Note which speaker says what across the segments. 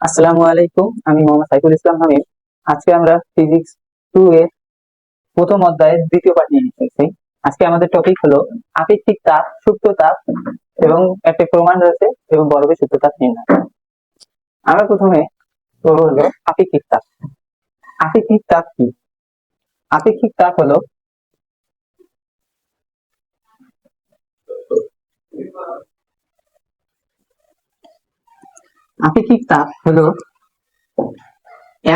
Speaker 1: আসসালামু আলাইকুম, আমি মোহাম্মদ সাইফুল ইসলাম হামিদ। আজকে আমরা ফিজিক্স 2 এর প্রথম অধ্যায়ের দ্বিতীয় পাঠ নিয়ে এসেছি। আজকে আমাদের টপিক হলো আপেক্ষিক তাপ, সুপ্ত তাপ এবং একটা প্রমাণ রয়েছে এবং বরফের সুপ্ত তাপ নির্ণয়। আমরা প্রথমে করবো হলো আপেক্ষিক তাপ। আপেক্ষিক তাপ কি? আপেক্ষিক তাপ হলো আপেক্ষিক তাপ হলো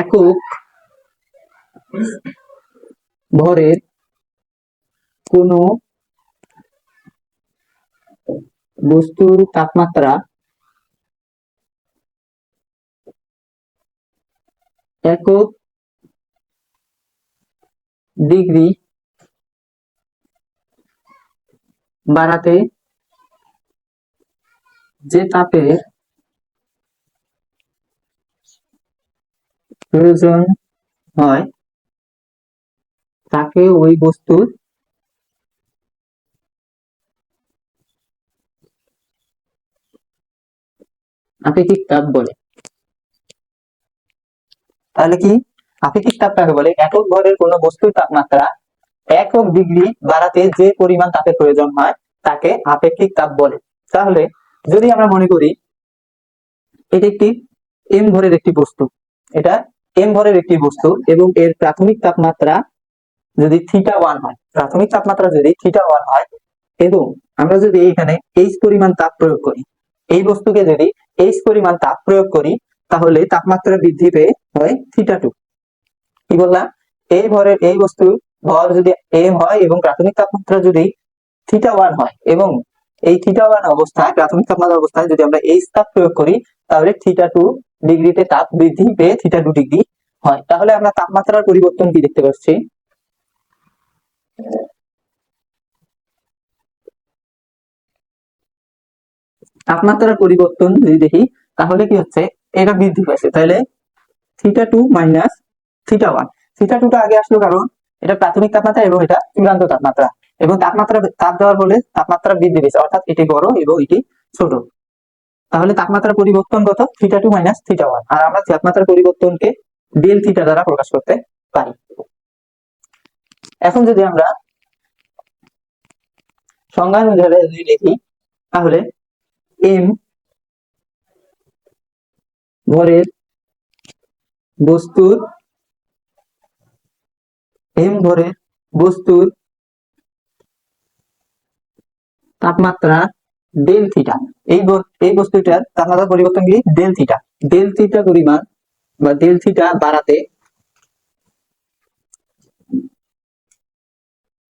Speaker 1: একক ভরের কোনো বস্তুর তাপমাত্রা একক ডিগ্রি বাড়াতে যে তাপের প্রয়োজন হয় তাকে ওই বস্তুর আপেক্ষিক তাপ বলে। তাহলে কি আপেক্ষিক তাপ কাকে বলে? একক ভরের কোনো বস্তুর তাপমাত্রা একক ডিগ্রি বাড়াতে যে পরিমাণ তাপের প্রয়োজন হয় তাকে আপেক্ষিক তাপ বলে। তাহলে যদি আমরা মনে করি এটি একটি এম ভরের একটি বস্তু, এটা এম ভরের একটি বস্তু এবং এর প্রাথমিক তাপমাত্রা যদি θ1 হয়, প্রাথমিক তাপমাত্রা যদি θ1 হয় এবং আমরা যদি এখানে এইচ পরিমাণ তাপ প্রয়োগ করি, এই বস্তুকে যদি এইচ পরিমাণ তাপ প্রয়োগ করি তাহলে তাপমাত্রা বৃদ্ধি পেয়ে হয় θ2। কি বললাম? এই ভরের এই বস্তুর ভর যদি এম হয় এবং প্রাথমিক তাপমাত্রা যদি θ1 হয় এবং এই θ1 অবস্থায়, প্রাথমিক তাপমাত্রা অবস্থায় যদি আমরা এইচ তাপ প্রয়োগ করি তাহলে θ2 ডিগ্রিতে তাপ বৃদ্ধি পেয়ে θ2 ডিগ্রি হয়। তাহলে আমরা তাপমাত্রার পরিবর্তন কি দেখতে পাচ্ছি? তাপমাত্রার পরিবর্তন যদি দেখি তাহলে কি হচ্ছে, এটা বৃদ্ধি পাচ্ছে। তাহলে θ2 মাইনাস θ1, θ2টা আগে আসলো কারণ এটা প্রাথমিক তাপমাত্রা এবং এটা চূড়ান্ত তাপমাত্রা, এবং তাপমাত্রা তাপ দেওয়ার ফলে তাপমাত্রা বৃদ্ধি পেয়েছে, অর্থাৎ এটি বড় এবং এটি ছোট। তাহলে তাপমাত্রার পরিবর্তন কত? θ2 মাইনাস θ1। আর আমরা তাপমাত্রার পরিবর্তনকে ডেল থিটা দ্বারা প্রকাশ করতে পারি। এখন যদি আমরা সংজ্ঞা অনুসারে যদি লিখি তাহলে এম ভরের বস্তুর তাপমাত্রা ডেল থিটা, এই বস্তুটার তাপমাত্রা পরিবর্তন কি? Del theta. ডেল থিটা পরিমাণ বা ডেল থিটা বাড়াতে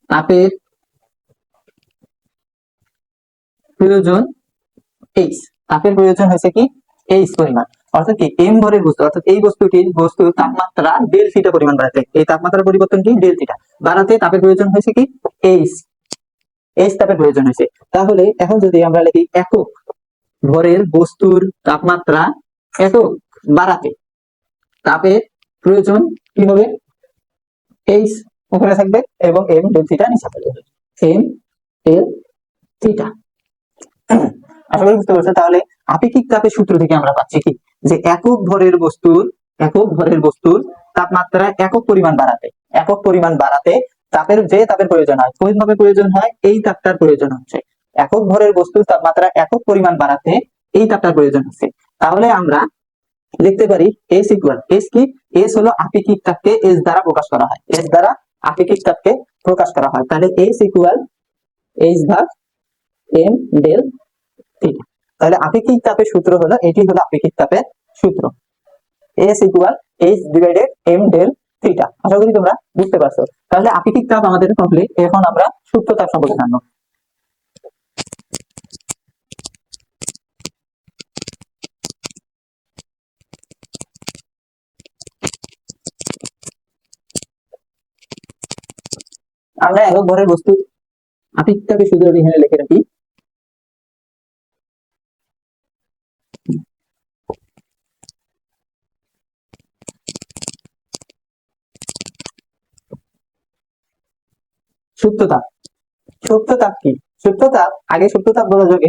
Speaker 1: তাপের প্রয়োজন এইচ, তাপের প্রয়োজন হয়েছে কি? এইচ পরিমাণ, অর্থাৎ কি এম ভরের বস্তু, অর্থাৎ এই বস্তুর তাপমাত্রা ডেল থিটা পরিমাণ বাড়াতে, এই তাপমাত্রার পরিবর্তন কি? ডেল থিটা বাড়াতে তাপের প্রয়োজন হয়েছে কি? এইচ, এইচ তাপের প্রয়োজন হয়েছে। তাহলে এখন যদি আমরা লিখি একক ভরের বস্তুর তাপমাত্রা একক বাড়াতে তাপের প্রয়োজন কি হবে? এইচ ওখানে থাকবে এবং এম ডেল থিটা নিচে থাকবে, এম ডেল থিটা। আশা করি বুঝতে পারছো। তাহলে আপেক্ষিক তাপের সূত্র থেকে আমরা পাচ্ছি কি, যে একক ভরের বস্তুর তাপমাত্রা একক পরিমাণ বাড়াতে তাপের যে তাপের প্রয়োজন হয়, কোন ভাবে প্রয়োজন হয়? এই তাপটার প্রয়োজন হচ্ছে। একক ভরের বস্তুর তাপমাত্রা একক পরিমাণ বাড়াতে এই তাপটার প্রয়োজন হচ্ছে। তাহলে আমরা লিখতে পারি এস ইকুয়াল, এস কি? এস হলো আপেক্ষিক তাপকে এস দ্বারা প্রকাশ করা হয়, এস দ্বারা আপেক্ষিক তাপকে প্রকাশ করা হয়। তাহলে এস ইকুয়াল এইচ ভাগ এম ডেল থিটা। তাহলে আপেক্ষিক তাপের সূত্র হলো, এটি হলো আপেক্ষিক তাপের সূত্র, S equal H divided M del theta. আশা করি তোমরা বুঝতে পারছো। তাহলে আপেক্ষিক তাপ আমাদের কমপ্লিট। এখন আমরা সুপ্ত তাপ সম্পর্কে জানবো। আমরা একক ভরের বস্তু আপেক্ষিক তাপের সূত্রটি এখানে লিখে রাখি। সুপ্ত তাপ, সুপ্ত তাপ কি? সুপ্ত তাপ, আগে সুপ্ত তাপ বলা যাবে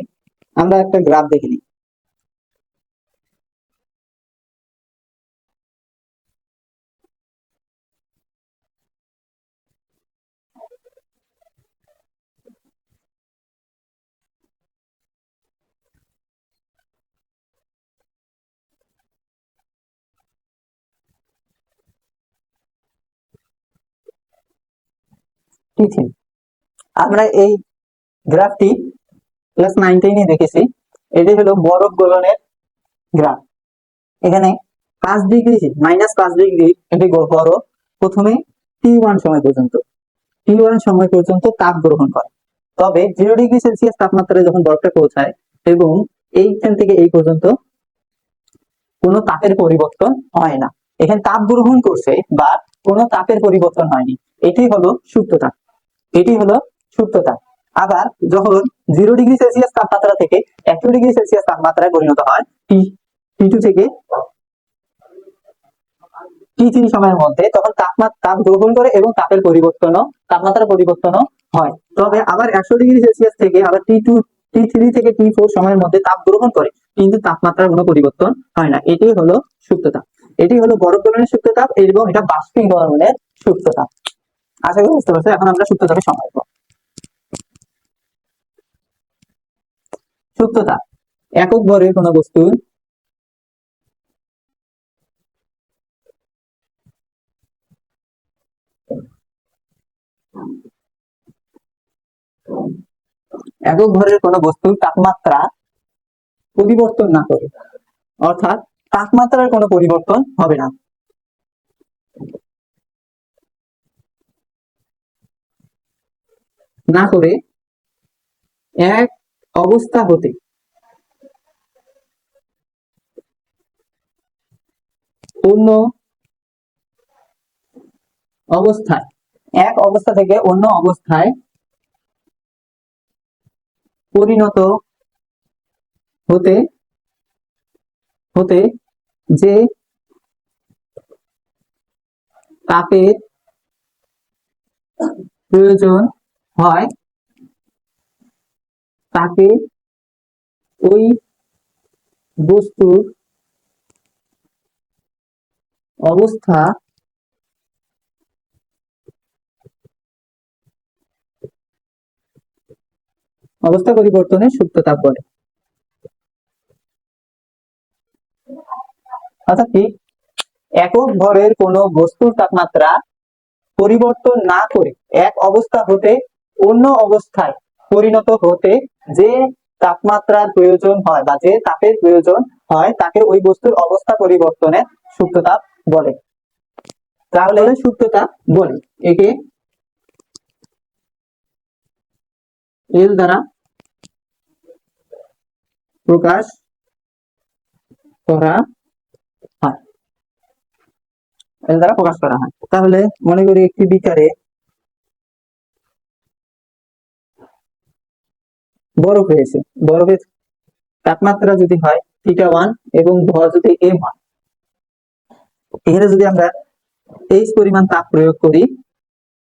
Speaker 1: আমরা একটা গ্রাফ দেখে নিই। T3। আমরা এই গ্রাফটি ক্লাস 9-10 দেখেছি। এটি হলো বরফ গলনের গ্রাফ। এখানে 5 ডিগ্রি -5 ডিগ্রি এটি বরফ প্রথমে T1 সময় পর্যন্ত তাপ গ্রহণ করে। তবে 0 ডিগ্রি সেলসিয়াস তাপমাত্রায় যখন বরফটা পৌঁছায় এবং এইখান থেকে এই পর্যন্ত কোনো তাপের পরিবর্তন হয় না, এখানে তাপ গ্রহণ করছে বা কোনো তাপের পরিবর্তন হয়নি, এটি হলো সুপ্ত তাপ। আবার যখন 0 ডিগ্রি সেলসিয়াস তাপমাত্রা থেকে 100 ডিগ্রি সেলসিয়াস তাপমাত্রায় পরিণত হয় T2 থেকে T3 সময়ের মধ্যে, তখন তাপ গ্রহণ করে এবং তাপমাত্রার পরিবর্তনও হয়। তবে আবার 100 ডিগ্রি সেলসিয়াস থেকে আবার T3 থেকে T4 সময়ের মধ্যে তাপ গ্রহণ করে, কিন্তু তাপমাত্রার কোনো পরিবর্তন হয় না। এটি হলো সুপ্ত তাপ। এটি হলো বরফ গলনের সুপ্ত তাপ এবং এটা বাষ্পীভবনের সুপ্ত তাপ। আশা করি বুঝতে পারছো। এখন আমরা সুপ্ত তাপের সংজ্ঞা দেব। সুপ্ত তাপ একক ভরের কোনো বস্তু বস্তুর তাপমাত্রা পরিবর্তন না করে, অর্থাৎ তাপমাত্রার কোনো পরিবর্তন হবে না করে এক অবস্থা হতে অন্য অবস্থায়, এক অবস্থা থেকে অন্য অবস্থায় পরিণত হতে যে তাপের প্রয়োজন হয় তাকে ওই বস্তুর অবস্থা পরিবর্তনের সুপ্ত তাপ বলে। অর্থাৎ কি, একক ভরের কোনো বস্তুর তাপমাত্রা পরিবর্তন না করে এক অবস্থা হতে অন্য অবস্থায় পরিণত হতে যে তাপমাত্রার প্রয়োজন হয় বা যে তাপের প্রয়োজন হয় তাকে ওই বস্তুর অবস্থা পরিবর্তনের সুপ্ত তাপ বলে। তাহলে সুপ্ত তাপ বলে। একে এল দ্বারা প্রকাশ করা হয়। তাহলে মনে করি একটি বিকারে বরফ রয়েছে। বরফের তাপমাত্রা যদি হয় θ1 এবং ভর যদি m হয়, এখানে যদি আমরা H পরিমাণ তাপ প্রয়োগ করি,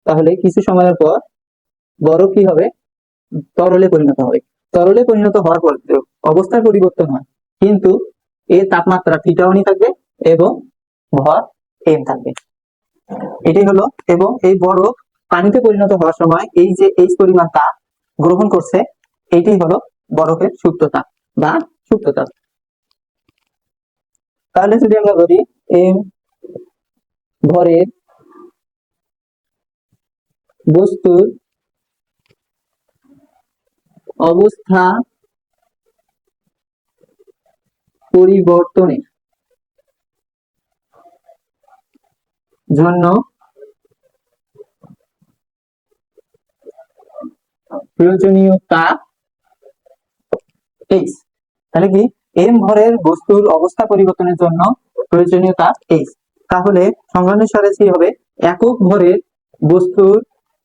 Speaker 1: তাহলে কিছু সময়ের পর বরফ কি হবে, তরলে পরিণত হবে। তরলে পরিণত হওয়ার পর অবস্থার পরিবর্তন হয়, কিন্তু এর তাপমাত্রা θ1 থাকবে এবং ভর m থাকবে। এটাই হলো। এবং এই বরফ পানিতে পরিণত হওয়ার সময় এই যে H পরিমাণ তাপ গ্রহণ করছে, এটাই হলো বরফের সুপ্ত তাপ বা সুপ্ত তাপ। তাহলে যদি আমরা বলি m ভরের বস্তুর অবস্থা পরিবর্তনের জন্য প্রয়োজনীয় তাপ H। তাহলে কি, m ভরের বস্তুর অবস্থা পরিবর্তনের জন্য প্রয়োজনীয় তাপ H। তাহলে সংজ্ঞানুসারে কি হবে, একক ভরের বস্তুর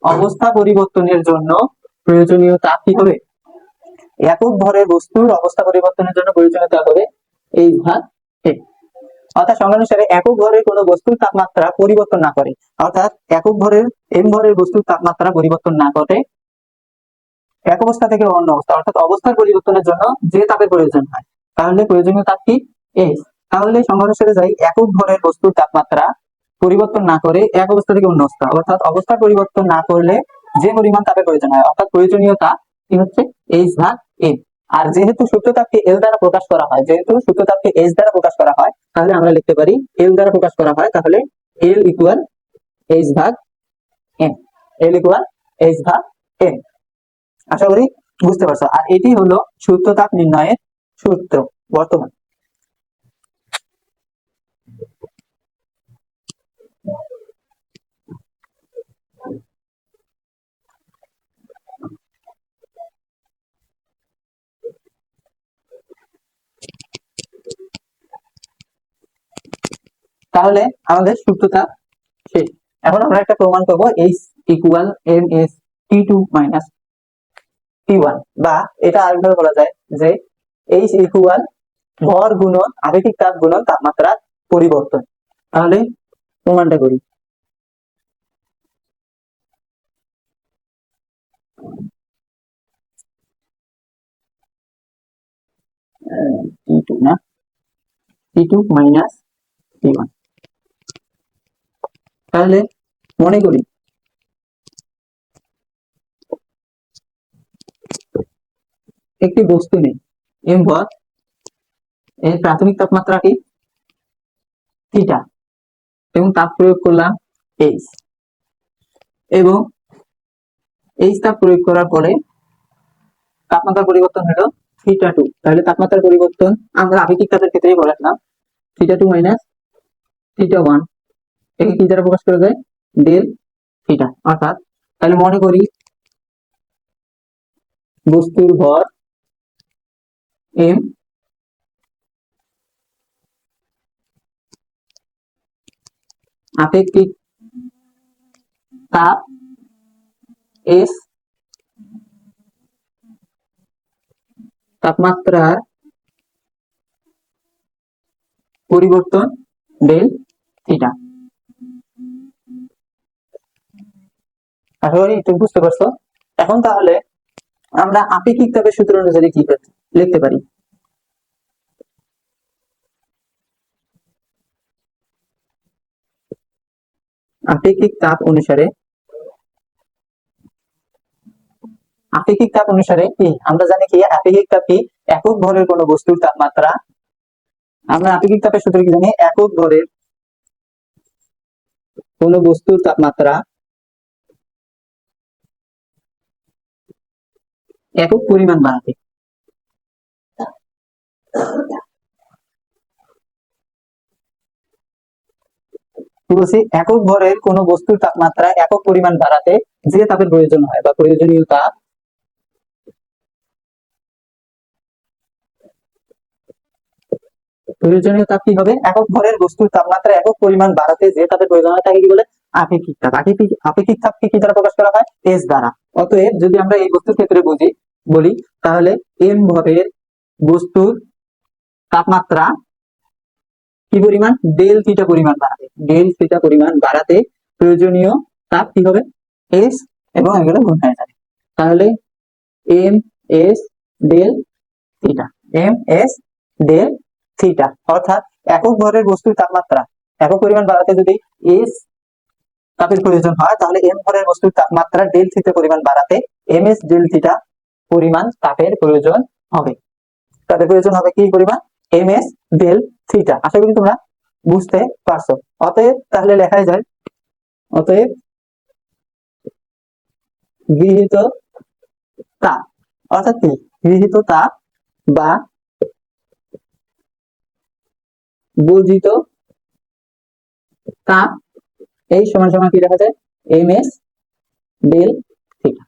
Speaker 1: অবস্থা পরিবর্তনের জন্য প্রয়োজনীয় তাপ কি হবে, একক ভরের বস্তুর অবস্থা পরিবর্তনের জন্য প্রয়োজনীয় তাপ হবে H ভাগ m। অর্থাৎ সংজ্ঞানুসারে একক ভরের কোনো বস্তুর তাপমাত্রা পরিবর্তন না করে, অর্থাৎ একক ভরের m ভরের বস্তুর তাপমাত্রা পরিবর্তন না করে এক অবস্থা থেকে অন্য অবস্থা, অর্থাৎ অবস্থার পরিবর্তনের জন্য যে তাপের প্রয়োজন হয়, তাহলে প্রয়োজনীয় তাপ কি H। তাহলে সংজ্ঞানুসারে যাই, একক ভরের বস্তুর তাপমাত্রা পরিবর্তন না করে এক অবস্থা থেকে অন্য অবস্থা, অর্থাৎ অবস্থার পরিবর্তন না করলে যে পরিমাণ তাপের প্রয়োজন হয়, অর্থাৎ প্রয়োজনীয় তাপ কি হচ্ছে H ভাগ m। আর যেহেতু সূত্র তাপকে L দ্বারা প্রকাশ করা হয়, তাহলে আমরা লিখতে পারি L দ্বারা প্রকাশ করা হয়, তাহলে L ইকুয়াল H ভাগ m। L ইকুয়াল এইচ ভাগ এম। আশা করি বুঝতে পারছো। আর এটি হলো সূত্র তাপ নির্ণয়ের সূত্র বর্তমান। তাহলে আমাদের সূত্রটা শেষ। এখন আমরা একটা প্রমাণ করবো H equal M S T two minus T one, বা এটা আরেকভাবে বলা যায় যে এইচ ইকুয়াল ভর গুণন আপেক্ষিক তাপ গুণন তাপমাত্রার পরিবর্তন। তাহলে প্রমাণটা করি। টি টু না, টি টু মাইনাস টি ওয়ান। তাহলে মনে করি একটি বস্তু নেই এম ভর, এর প্রাথমিক তাপমাত্রা কি থিটা, এবং তাপ প্রয়োগ করলাম এইচ, এবং এইচ তাপ প্রয়োগ করার পরে তাপমাত্রার পরিবর্তন হলো থিটা টু। তাহলে তাপমাত্রার পরিবর্তন আমরা আপেক্ষিক তাপের ক্ষেত্রেই বলেছিলাম theta two minus theta one, একে কি দ্বারা প্রকাশ করা যায় ডেল থিটা। অর্থাৎ তাহলে মনে করি বস্তুর ভর এম, আপেক্ষিক তাপ এস, তাপমাত্রার পরিবর্তন ডেল থিটা। আশা করি তুমি বুঝতে পারছো। এখন তাহলে আমরা আপেক্ষিক তাপের সূত্র অনুযায়ী কি লিখতে পারি? আপেক্ষিক তাপ অনুসারে, আপেক্ষিক তাপ অনুসারে কি আমরা জানি কি আপেক্ষিক তাপ কি একক ভরের কোন বস্তুর তাপমাত্রা। আমরা আপেক্ষিক তাপের সূত্র কি জানি একক ভরের কোন বস্তুর তাপমাত্রা একক পরিমাণ বাড়াতে, বলছি একক ভরের কোন বস্তুর তাপমাত্রা একক পরিমাণ বাড়াতে যে তাপের প্রয়োজন হয় বা প্রয়োজনীয় তাপ, প্রয়োজনীয় তাপ কি হবে একক ভরের বস্তুর তাপমাত্রা একক পরিমাণ বাড়াতে যে তাপের প্রয়োজন হয় তাকে কি বলে আপেক্ষিক তাপ। আপেক্ষিক তাপকে কি দ্বারা প্রকাশ করা হয় এস দ্বারা। অতএব যদি আমরা এই বস্তুর ক্ষেত্রে বলি তাহলে এম ভরের বস্তুর তাপমাত্রা কি পরিমাণ ডেল থিটা পরিমাণ বাড়াতে, ডেল থিটা পরিমাণ বাড়াতে প্রয়োজনীয় তাপ কি হবে এস, এবং এগুলো গুণ হয়ে যাবে। তাহলে M S del theta, M S del theta. অর্থাৎ একক ভরের বস্তুর তাপমাত্রা একক পরিমাণ বাড়াতে যদি এস তাপের প্রয়োজন হয় তাহলে এম ভরের বস্তুর তাপমাত্রা ডেল থিটা পরিমাণ বাড়াতে এম এস ডেল থিটা পরিমাণ তাপের প্রয়োজন হবে। তাদের প্রয়োজন হবে কি পরিমাণ এম এস ডেল থিটা। আশা করি তোমরা বুঝতে পারছো। অতএব তাহলে লেখাই যায়, অতএব গৃহীত তাপ, অর্থাৎ কি গৃহীত তাপ বা বর্জিত তাপ এই সমান সমান কি লেখা যায় এম এস ডেল থিটা।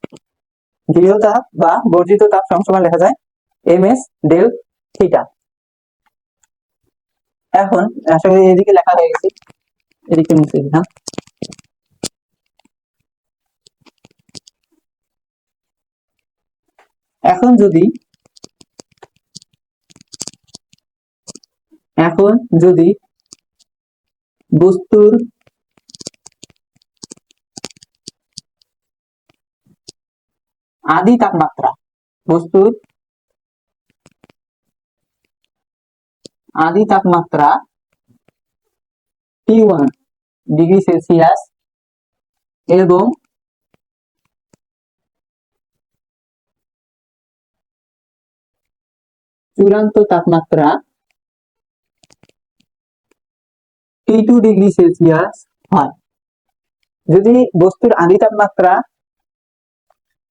Speaker 1: গৃহীত তাপ বা বর্জিত তাপ সমান সমান লেখা যায় এম এস ডেল থিটা। এখন আশা করি এদিকে লেখা হয়ে গেছে, এদিকে মুছে দিলাম। এখন যদি বস্তুর আদি তাপমাত্রা, বস্তুর আদি তাপমাত্রা T1 ডিগ্রি সেলসিয়াস এবং চূড়ান্ত তাপমাত্রা T2 ডিগ্রি সেলসিয়াস হয়। যদি বস্তুর আদি তাপমাত্রা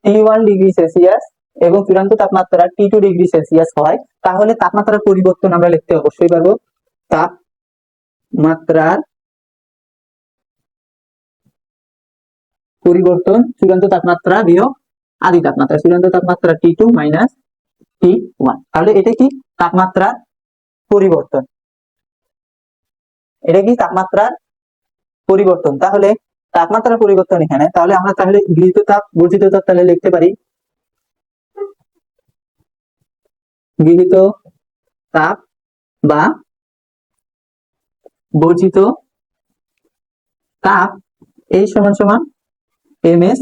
Speaker 1: T1 ডিগ্রি সেলসিয়াস এবং চূড়ান্ত তাপমাত্রা T2 ডিগ্রি সেলসিয়াস হয়, তাহলে তাপমাত্রার পরিবর্তন আমরা লিখতে অবশ্যই পারবো তাপমাত্রার পরিবর্তন চূড়ান্ত তাপমাত্রা বিয়োগ আদি তাপমাত্রা, চূড়ান্ত তাপমাত্রা T2 মাইনাস T1। তাহলে এটা কি তাপমাত্রার পরিবর্তন, এটা কি তাপমাত্রার পরিবর্তন। তাহলে তাপমাত্রার পরিবর্তন এখানে, তাহলে আমরা তাহলে গৃহীত তাপ বর্ধিত তাপ তাহলে লিখতে পারি গৃহীত তাপ বা বর্ধিত তাপ এই সমান সমান এমএস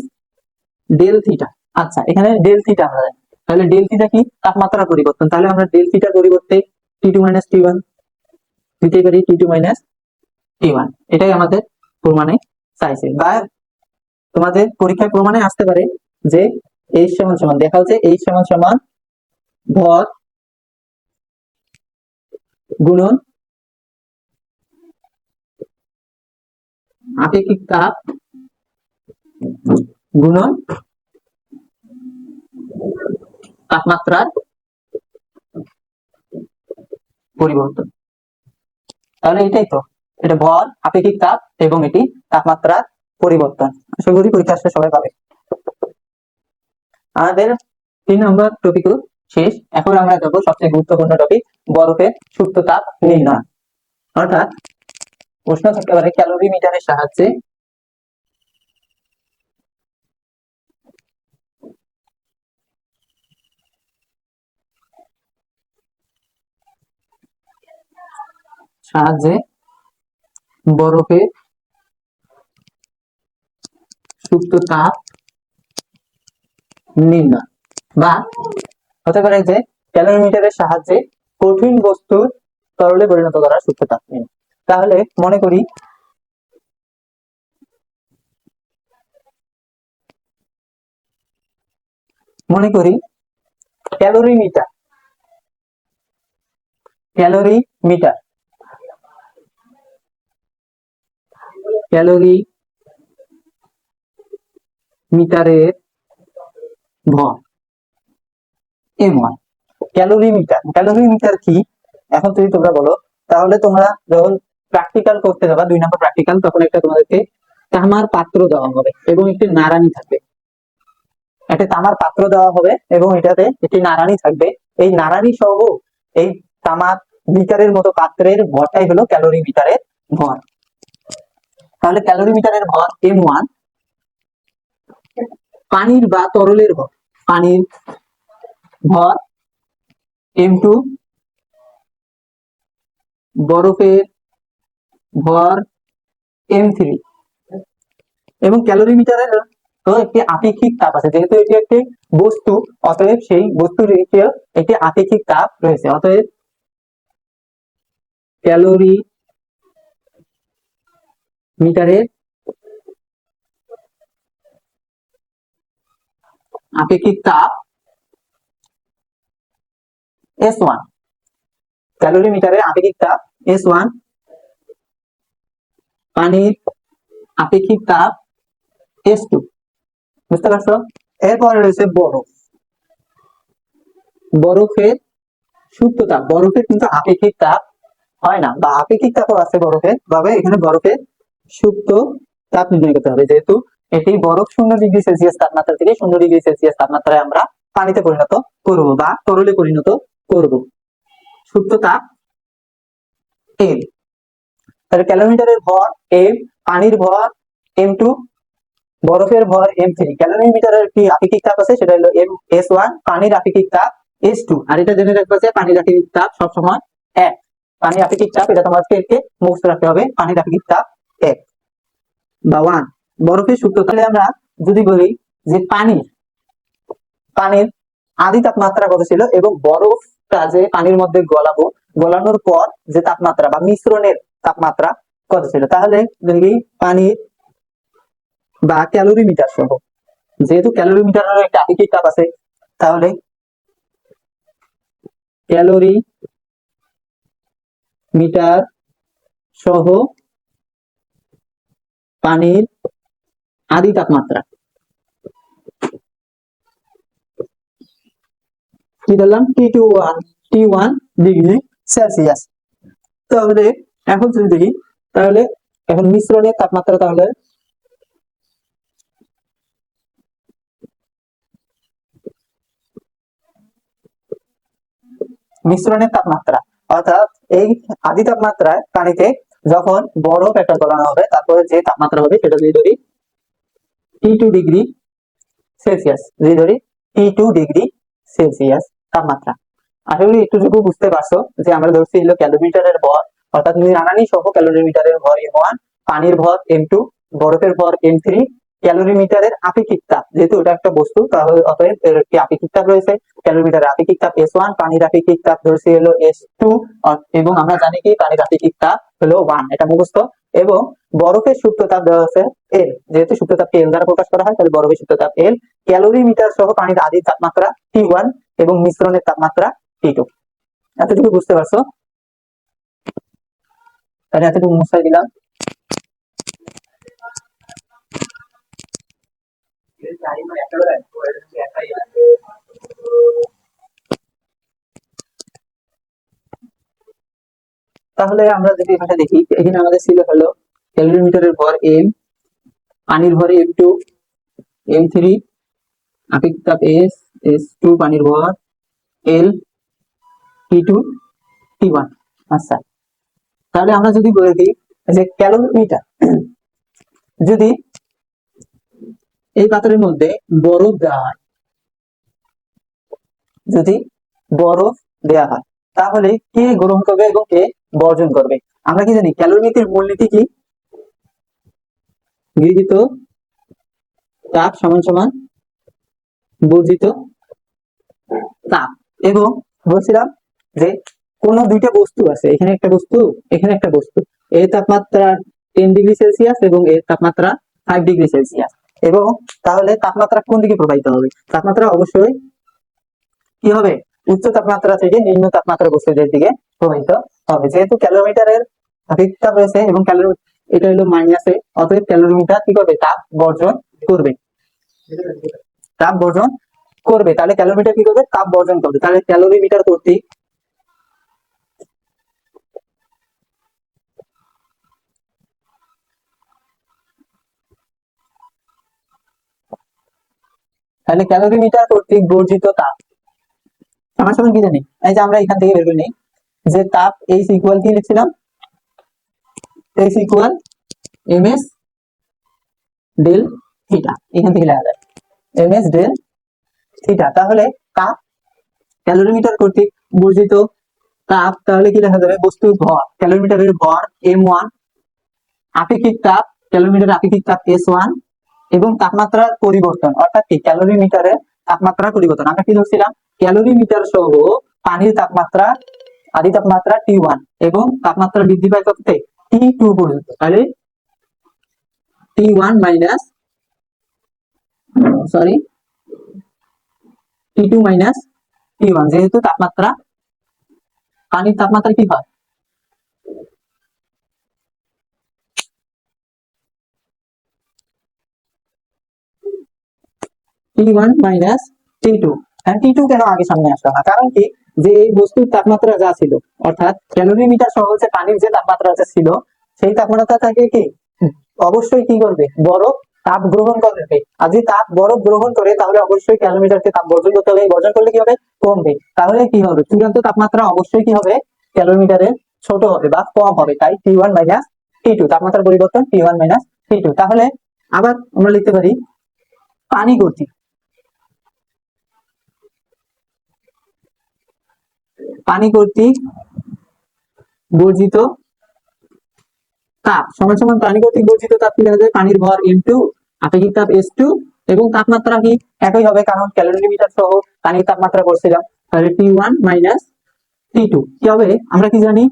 Speaker 1: ডেল থিটা। আচ্ছা, এখানে ডেল থিটা আমরা জানি, তাহলে ডেল থিটা কি তাপমাত্রার পরিবর্তন, তাহলে আমরা ডেল থিটার পরিবর্তে T2 মাইনাস T1 দিতে পারি, T2 মাইনাস T1। এটাই আমাদের প্রমাণে চাইছে, বা তোমাদের পরীক্ষায় প্রমাণে আসতে পারে যে এই সমান সমান দেখা হচ্ছে এই সমান সমান ভর গুণন আপেক্ষিক তাপ গুণন তাপমাত্রার পরিবর্তন। তাহলে এটাই তো, এটা ভর আপেক্ষিক তাপ এবং এটি তাপমাত্রার পরিবর্তন। আশা করি পরীক্ষা আসলে সবাই পাবে। আমাদের 3 নম্বর টপিকও শেষ। এখন আমরা যাবো সবচেয়ে গুরুত্বপূর্ণ টপিক, বরফের সুপ্ত তাপ নির্ণয়। অর্থাৎ প্রশ্ন থাকতে পারে ক্যালোরিমিটারের সাহায্যে বরফের সুপ্ত তাপ নির্ণয়, বা হতে পারে যে ক্যালোরিমিটারের সাহায্যে কঠিন বস্তুর তরলে পরিণত করা সুপ্ত তাপ নির্ণয়। তাহলে মনে করি ক্যালোরিমিটার মিটারের ভর M1। ক্যালোরিমিটার কি এখন যদি তোমরা বলো, তাহলে তোমরা যখন প্র্যাকটিক্যাল করতে যাবা 2 নম্বর প্র্যাকটিক্যাল, তখন একটা তোমাদেরকে তামার পাত্র দেওয়া হবে এবং একটি নাড়ানি থাকবে, একটা তামার পাত্র দেওয়া হবে এবং এটাতে একটি নাড়ানি থাকবে। এই নাড়ানি সহ এই তামার মিটারের মতো পাত্রের ভরটাই হলো ক্যালোরিমিটারের ভর। তাহলে ক্যালোরিমিটারের ভর M1, পানির বা তরলের ভর, পানির ভর M2, বরফের ভর M3, এবং ক্যালোরিমিটারের তো একটি আপেক্ষিক তাপ আছে, যেহেতু এটি একটি বস্তু, অতএব সেই বস্তুর একটি আপেক্ষিক তাপ রয়েছে। অতএব ক্যালোরিমিটারের আপেক্ষিক তাপ S1, ক্যালোরিমিটারের আপেক্ষিক তাপ S1, পানির আপেক্ষিক তাপ S2। বুঝতে পারছো? এরপরে রয়েছে বরফের সুপ্ত তাপ। বরফের কিন্তু আপেক্ষিক তাপ হয় না, বা আপেক্ষিক তাপও আছে বরফের, তবে এখানে বরফের সুপ্ত তাপ নির্ণয় করতে হবে, যেহেতু এটি বরফ 0°C তাপমাত্রা থেকে 0°C তাপমাত্রায় আমরা পানিতে পরিণত করব বা তরলে পরিণত করব। সুপ্ত তাপ M, তাহলে ক্যালোরিমিটারের ভর M, পানির ভর M2, বরফের ভর M3। ক্যালোরিমিটারের কি আপেক্ষিক তাপ আছে, সেটা হলো S1, পানির আপেক্ষিক তাপ S2। আর এটা জেনে রাখবে যে পানির আপেক্ষিক তাপ সবসময় 1। পানির আপেক্ষিক তাপ, এটা তোমাদেরকে মুখস্থ রাখতে হবে, পানির আপেক্ষিক তাপ 1 বা 1। বরফের সুপ্ত, তাহলে আমরা যদি বলি যে পানির আদি তাপমাত্রা কত ছিল এবং বরফটা যে পানির মধ্যে গলানোর পর যে তাপমাত্রা বা মিশ্রণের তাপমাত্রা কত ছিল, তাহলে দেখি পানির বা ক্যালোরিমিটার সহ, যেহেতু ক্যালোরিমিটারের একটা আপেক্ষিক তাপ আছে, তাহলে ক্যালোরিমিটার সহ পানির আদি তাপমাত্রা কি ধরলাম T1 ডিগ্রি সেলসিয়াস। তাহলে এখন যদি দেখি, তাহলে এখন মিশ্রণের তাপমাত্রা, তাহলে মিশ্রণের তাপমাত্রা অর্থাৎ এই আদি তাপমাত্রায় পানিতে যখন বরফ একটা গলানো হবে, তারপরে যে তাপমাত্রা হবে সেটা যদি ধরি T2 ডিগ্রি সেলসিয়াস, যদি ধরি T2 ডিগ্রি সেলসিয়াস তাপমাত্রা। আশা করি একটুটুকু বুঝতে পারছো যে আমরা ধরছি হলো ক্যালোরিমিটারের ভর, অর্থাৎ নিরানানি সহ ক্যালোরিমিটারের ভর M1, পানির ভর M2, বরফের ভর M3, ক্যালোরিমিটারের আপেক্ষিক তাপ, যেহেতু এটা একটা বস্তু তাহলে অতএব এর একটি আপেক্ষিক তাপ রয়েছে, ক্যালোরিমিটারের আপেক্ষিক তাপ S1, পানির আপেক্ষিক তাপ ধরছি হলো S2, এবং আমরা জানি কি পানির আপেক্ষিক তাপ হলো 1, এটা মুখস্থ। এবং বরফের সুপ্ত তাপ দেওয়া আছে L, যেহেতু সুপ্ত তাপকে L দ্বারা প্রকাশ করা হয়, তাহলে বরফের সুপ্ত তাপ L, ক্যালোরিমিটার সহ পানির আদি তাপমাত্রা T1 এবং মিশ্রণের তাপমাত্রা T2। এতটুকু বুঝতে পারছো? তাহলে এতটুকু মুছাই দিলাম। তাহলে আমরা যদি এখানে দেখি, এখানে আমাদের ছিল হলো ক্যালোরিমিটারের ভর M, পানির ভর M2, M3, আপেক্ষিক তাপ S, S2, পানির ভর L, T2, T1। আচ্ছা, তাহলে আমরা যদি বলে দিই যে ক্যালোরিমিটার, যদি এই পাত্রের মধ্যে বরফ দেওয়া হয়, যদি বরফ দেওয়া হয়, তাহলে কে গ্রহণ করবে এবং কে বর্জন করবে? আমরা কি জানি ক্যালোরিমিটার মূলনীতি কি? গৃহীত তাপ সমান সমান বর্জিত তাপ। এবং বলছিলাম যে কোন দুইটা বস্তু আছে, এখানে একটা বস্তু, এখানে একটা বস্তু, এর তাপমাত্রা 10 ডিগ্রি সেলসিয়াস এবং এর তাপমাত্রা 5 ডিগ্রি সেলসিয়াস। এবং তাহলে তাপমাত্রা কোন দিকে প্রবাহিত হবে? তাপমাত্রা অবশ্যই কি হবে? উচ্চ তাপমাত্রা থেকে নিম্ন তাপমাত্রা বস্তুদের দিকে প্রবাহিত হবে। যেহেতু ক্যালোরিমিটারের আপেক্ষিক তাপ রয়েছে এবং ক্যালোরি এটা হলো মাইনাসে, অতএব ক্যালোরিমিটার কি করবে? তাপ বর্জন করবে, তাপ বর্জন করবে। তাহলে ক্যালোরিমিটার কি করবে? তাপ বর্জন করবে। তাহলে ক্যালোরিমিটার কর্তৃক তাহলে ক্যালোরিমিটার কর্তৃক বর্জিত তাপ সমান সমান কি জানি? এই যে আমরা এখান থেকে বের করে নিই যে তাপ H ইকুয়াল কি লিখছিলাম? H equal ms del theta, এখান থেকে লেখা যায় ms ডেল থিটা। তাহলে তাপ ক্যালোরিমিটার কর্তৃক বর্জিত তাপ, তাহলে কি লেখা যাবে? বস্তুর ভর, ক্যালোরিমিটারের ভর M1, আপেক্ষিক তাপ, ক্যালোরিমিটারের আপেক্ষিক তাপ S1, এবং তাপমাত্রার পরিবর্তন, অর্থাৎ কি ক্যালোরিমিটারের তাপমাত্রার পরিবর্তন। আমরা কি ধরছিলাম? ক্যালোরিমিটার সহ পানির তাপমাত্রা আদি তাপমাত্রা T1 এবং তাপমাত্রা বৃদ্ধি পায় কততে? T2 পর্যন্ত। তাহলে T1 minus T2 minus T1, যেহেতু তাপমাত্রা পানির তাপমাত্রা কি হয়? T1 minus T2। T2 কেন আগে সামনে আসলো না? কারণ কি, যে এই বস্তুর তাপমাত্রা যা ছিল, অর্থাৎ ক্যালোরিমিটার সহ যে পানির যে তাপমাত্রা ছিল, সেই তাপমাত্রা থেকে কি অবশ্যই কি করবে? বরফ তাপ গ্রহণ করবে। আর যদি তাপ বরফ গ্রহণ করে, তাহলে অবশ্যই ক্যালোরিমিটারকে তাপ বর্জন করতে হবে। বর্জন করলে কি হবে? কমবে। তাহলে কি হবে? চূড়ান্ত তাপমাত্রা অবশ্যই কি হবে? ক্যালোরিমিটারের ছোট হবে বা কম হবে। তাই T1 মাইনাস T2, তাপমাত্রার পরিবর্তন T1 মাইনাস T2। তাহলে আবার আমরা লিখতে পারি পানি কর্তৃক বর্জিত তাপ সমান সমান পানি কর্তৃক বর্জিত তাপ কি লেখা যায়? পানির ভর M2, আপেক্ষিক তাপ S2, এবং তাপমাত্রা কি একই হবে, কারণ ক্যালোরিমিটার সহ পানির তাপমাত্রা করছিলাম। তাহলে T1 মাইনাস T2 কি হবে? আমরা কি জানি?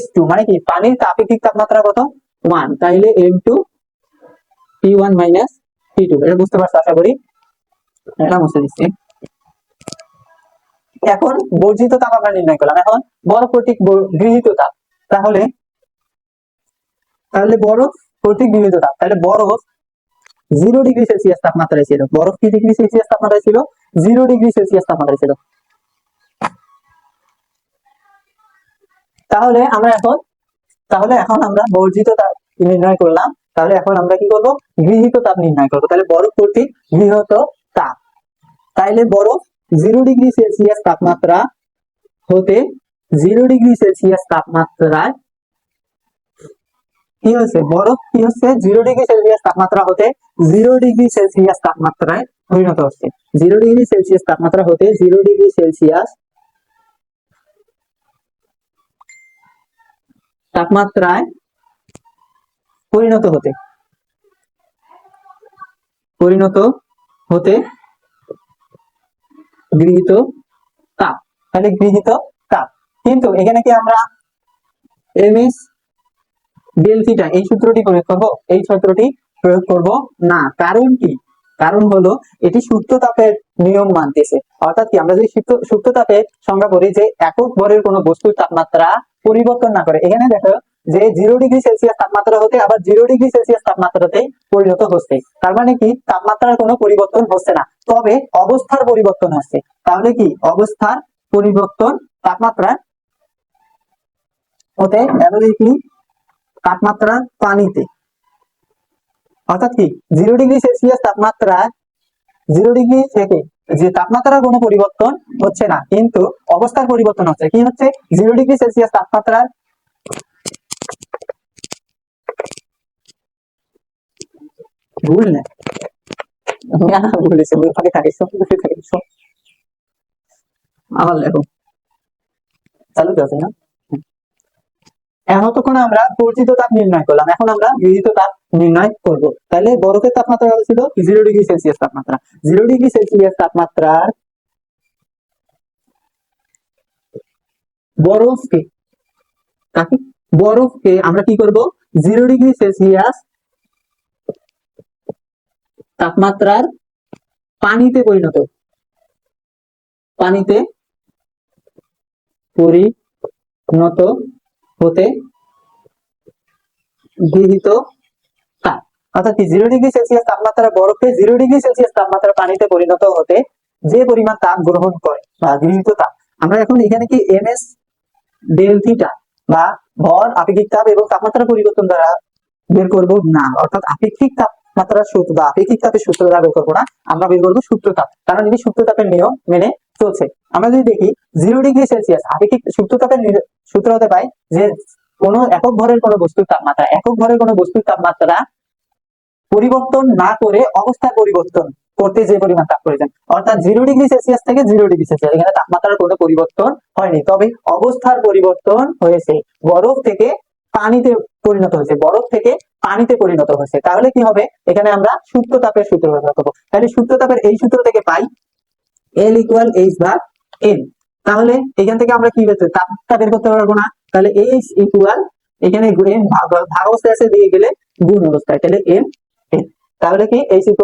Speaker 1: S2 মানে কি পানির আপেক্ষিক তাপমাত্রা কত? 1, তাহলে M2 T1 মাইনাস T2। এটা বুঝতে পারছো আশা করি। এটা মুছে দিচ্ছি। এখন বর্জিত তাপ আমরা নির্ণয় করলাম। এখন বরফ কর্তৃক গৃহীত তাপ, তাহলে বরফ কর্তৃক গৃহীত তাপ, তাহলে বরফ 0 ডিগ্রি সেলসিয়াস তাপমাত্রায় ছিল। বরফ কি ডিগ্রি সেলসিয়াস তাপমাত্রায় ছিল? 0 ডিগ্রি সেলসিয়াস তাপমাত্রায় ছিল। তাহলে এখন আমরা বর্জিত তাপ নির্ণয় করলাম। তাহলে এখন আমরা কি করব, গৃহীত তাপ নির্ণয় করব। তাহলে বরফ কর্তৃক গৃহীত তাপ, তাইলে বরফ 0°C তাপমাত্রা হতে 0°C তাপমাত্রায় কি হচ্ছে, বরফ কি হচ্ছে 0°C তাপমাত্রা হতে 0°C তাপমাত্রায় পরিণত হচ্ছে। 0°C তাপমাত্রা হতে 0°C তাপমাত্রায় পরিণত হতে গৃহীত তাপ, তাহলে গৃহীত তাপ। কিন্তু এখানে কি আমরা এমএস ডেল থিটা এই সূত্রটি প্রয়োগ করব? এই সূত্রটি প্রয়োগ করব না। কারণ কি? কারণ হলো এটি সুপ্ত তাপের নিয়ম মানতেছে। অর্থাৎ কি, আমরা যদি সুপ্ত তাপের সংজ্ঞা করি যে একক ভরের কোনো বস্তুর তাপমাত্রা পরিবর্তন না করে, এখানে দেখো যে 0°C তাপমাত্রা হতে আবার 0°C তাপমাত্রাতে পরিণত হচ্ছে। তার মানে কি, তাপমাত্রার কোনো পরিবর্তন হচ্ছে না, তবে অবস্থার পরিবর্তন হচ্ছে। তাহলে কি, অবস্থার পরিবর্তন তাপমাত্রা হতে কি তাপমাত্রা পানিতে, অর্থাৎ কি 0°C তাপমাত্রা 0° থেকে যে তাপমাত্রার কোনো পরিবর্তন হচ্ছে না, কিন্তু অবস্থার পরিবর্তন হচ্ছে। কি হচ্ছে, 0°C তাপমাত্রা ভুল না, বলেছে ভুল ফাঁকে থাকিস আবার লেখো চালু আছে না। এতক্ষণ আমরা বর্জিত তাপ নির্ণয় করলাম, এখন আমরা গৃহীত তাপ নির্ণয় করব। তাহলে বরফের তাপমাত্রা ছিল 0°C তাপমাত্রা। 0°C তাপমাত্রার বরফকে আমরা কি করব, 0°C তাপমাত্রার পানিতে পরিণত হতে গৃহীত তাপ, অর্থাৎ কি 0°C তাপমাত্রা বরফে 0°C তাপমাত্রা পানিতে পরিণত হতে যে পরিমাণ তাপ গ্রহণ করে বা গৃহীত তাপ, আমরা এখন এখানে কি এমএস ডেল থিটা বা ভর, আপেক্ষিক তাপ এবং তাপমাত্রা পরিবর্তন দ্বারা বের করব না। অর্থাৎ আপেক্ষিক তাপমাত্রার সূত্র বা আপেক্ষিক তাপের সূত্র দ্বারা বের করবো না, আমরা বের করবো সূত্র তাপ, কারণ এটি সূত্র তাপের নিয়ম মেনে চলছে। আমরা যদি দেখি 0°C আপেক্ষিক সূত্র তাপের সূত্র হতে পাই যে কোনো একক ভরের কোনো বস্তুর তাপমাত্রা পরিবর্তন না করে অবস্থার পরিবর্তন করতে যে পরিমাণ তাপ প্রয়োজন, অর্থাৎ 0°C থেকে 0°C, এখানে তাপমাত্রার কোনো পরিবর্তন হয়নি, তবে অবস্থার পরিবর্তন হয়েছে। বরফ থেকে পানিতে পরিণত হয়েছে। তাহলে কি হবে, এখানে আমরা সুপ্ত তাপের সূত্র ব্যবহার করবো। তাহলে সুপ্ত তাপের এই সূত্র থেকে পাই L = H/M। তাহলে এখান থেকে আমরা কি বের তাপটা বের করতে পারবো না, তাহলে H = এখানে M ভাগ অবস্থায় আছে দিয়ে গেলে গুণ অবস্থায়, তাহলে M। তাহলে কি H =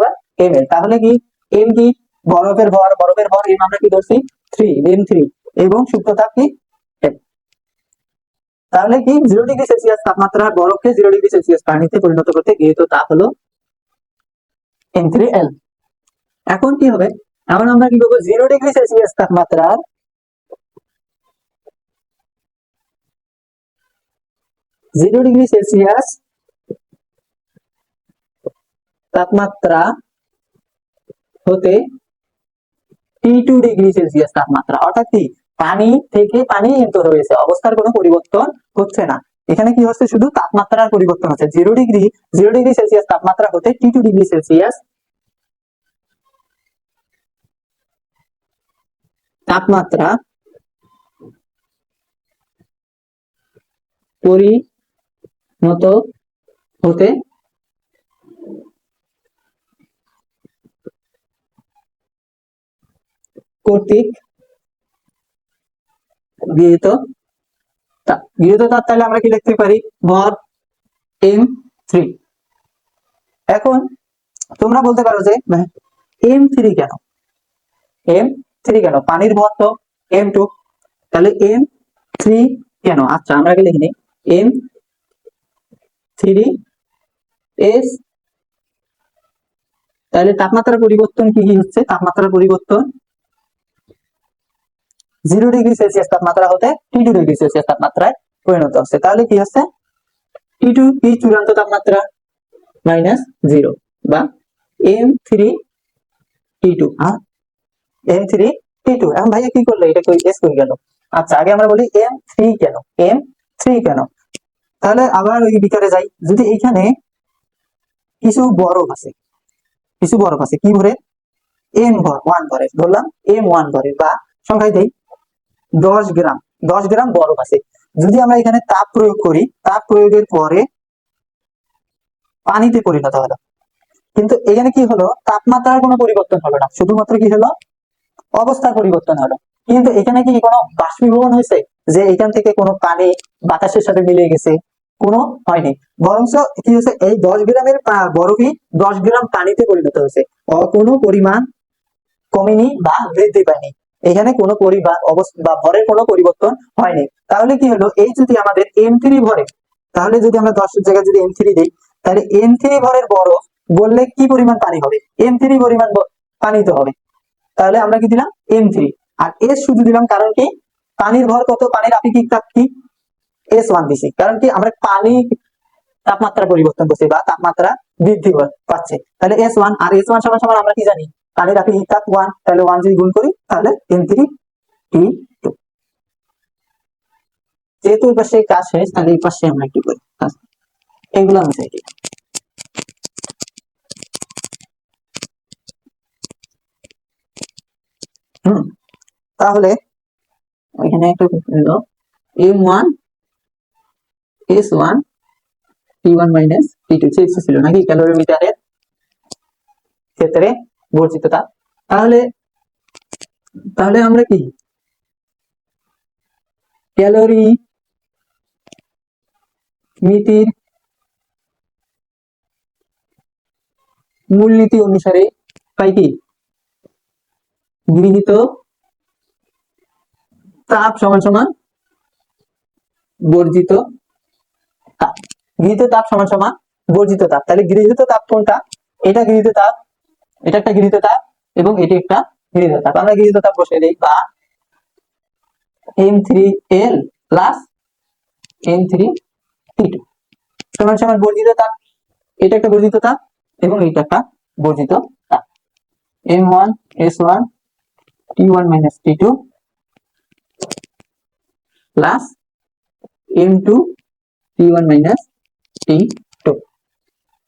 Speaker 1: ml। তাহলে কি M কি, বরফের ভর M আমরা কি ধরছি 3 এবং সুপ্ত তাপ কি M। তাহলে কি 0°C তাপমাত্রার বরফকে 0°C পানিতে পরিণত করতে গৃহীত তাপ হলো M3L। এখন কি হবে, এখন আমরা কি করবো, 0°C তাপমাত্রার তাপমাত্রা হতে T2°C তাপমাত্রা, অর্থাৎ কি পানি থেকে পানি কিন্তু রয়েছে, অবস্থার কোনো পরিবর্তন হচ্ছে না। এখানে কি হচ্ছে, শুধু তাপমাত্রার পরিবর্তন হচ্ছে। 0°C তাপমাত্রা হতে T2°C তাপমাত্রা পরিণত হতে কর্তৃক গৃহীত তাপ। তাহলে আমরা কি লিখতে পারি, ভর M3। এখন তোমরা বলতে পারো যে M3 কেন, পানির ভর তো M2, তাহলে M3 কেন? আচ্ছা, আমরা আগে লিখে নিই M3S। তাহলে তাপমাত্রার পরিবর্তন কি হচ্ছে, তাপমাত্রার পরিবর্তন 0°C তাপমাত্রা হতে T2°C তাপমাত্রায় পরিণত হচ্ছে। তাহলে কি হচ্ছে, T2 কি চূড়ান্ত তাপমাত্রা -0 বা M3T2 M3T2। এখন ভাইয়া কি করলে, এটা কই এস কই গেল? আচ্ছা, আগে আমরা বলি M3 কেন, M3 কেন। তাহলে আবার ওই বিকারে যাই, যদি এইখানে কিছু বরফ আছে, কি ভরে, M1 ভরে, ধরলাম M1 ভরে, বা সংখ্যায় দেই 10 গ্রাম, 10 গ্রাম বরফ আছে। যদি আমরা এখানে তাপ প্রয়োগ করি, তাপ প্রয়োগের পরে পানিতে পরিণত হলো, কিন্তু এখানে কি হলো, তাপমাত্রার কোনো পরিবর্তন হলো না, শুধুমাত্র কি হলো, অবস্থার পরিবর্তন হলো। কিন্তু এখানে কি কোনো বাষ্পীভবন হয়েছে, যে এখান থেকে কোনো পানি বাতাসের সাথে মিলে গেছে, কোনো হয়নি। বরঞ্চ কি হয়েছে, এই 10 গ্রামের বরফই 10 গ্রাম পানিতে পরিণত হয়েছে, কোনো পরিমাণ কমেনি বা বৃদ্ধি পায়নি। এখানে কোনো পরিমাণ অবস্থা বা ভরের কোনো পরিবর্তন হয়নি। তাহলে কি হলো, এই যদি আমাদের M3 ভরে, তাহলে যদি আমরা 10 এর জায়গায় যদি M3 দিই, তাহলে M3 ভরের বরফ গললে কি পরিমাণ পানি হবে, M3 পরিমাণ পানি তো হবে। তাহলে আমরা কি দিলাম, M3, আর S শুধু দিলাম, কারণ কি, পানির ভর কত, পানির আপেক্ষিক তাপ কি, S1 দিছি, কারণ কি আমরা পানি তাপমাত্রা পরিবর্তন করছি বা তাপমাত্রা বৃদ্ধি পাচ্ছে। তাহলে S1, আর S1 সমান সমান আমরা কি জানি, পানির আপেক্ষিক তাপ 1, তাহলে 1 যদি গুণ করি তাহলে M3T2। যেহেতু এই পাশে কাজ শেষ, তাহলে এই পাশে আমরা একটু করি, এইগুলো আমি চাই। তাহলে এখানে একটা হলো M1 S1 T1 minus T2 ছিল নাকি ক্যালোরিমিটারের ক্ষেত্রে বর্জিত তাপ। তাহলে তাহলে আমরা কি ক্যালোরি মিতির মূলনীতি অনুসারে পাই কি, গৃহীত তাপ সমান সমান বর্জিত তাপ, গৃহীত তাপ সমান সমান বর্জিত তাপ। তাহলে গৃহীত তাপ কোনটা, এটা গৃহীত তাপ, এটা একটা গৃহীত তাপ, এবং এটি একটা গৃহীত তাপ। আমরা গৃহীত তাপ বসিয়ে দিই, বা M3L প্লাস M3T2 সমান সমান বর্জিত তাপ, এটা একটা বর্জিত তাপ এবং এটা একটা বর্জিত তাপ। M1 S1 T1 minus T2 plus M2 T1 minus T2।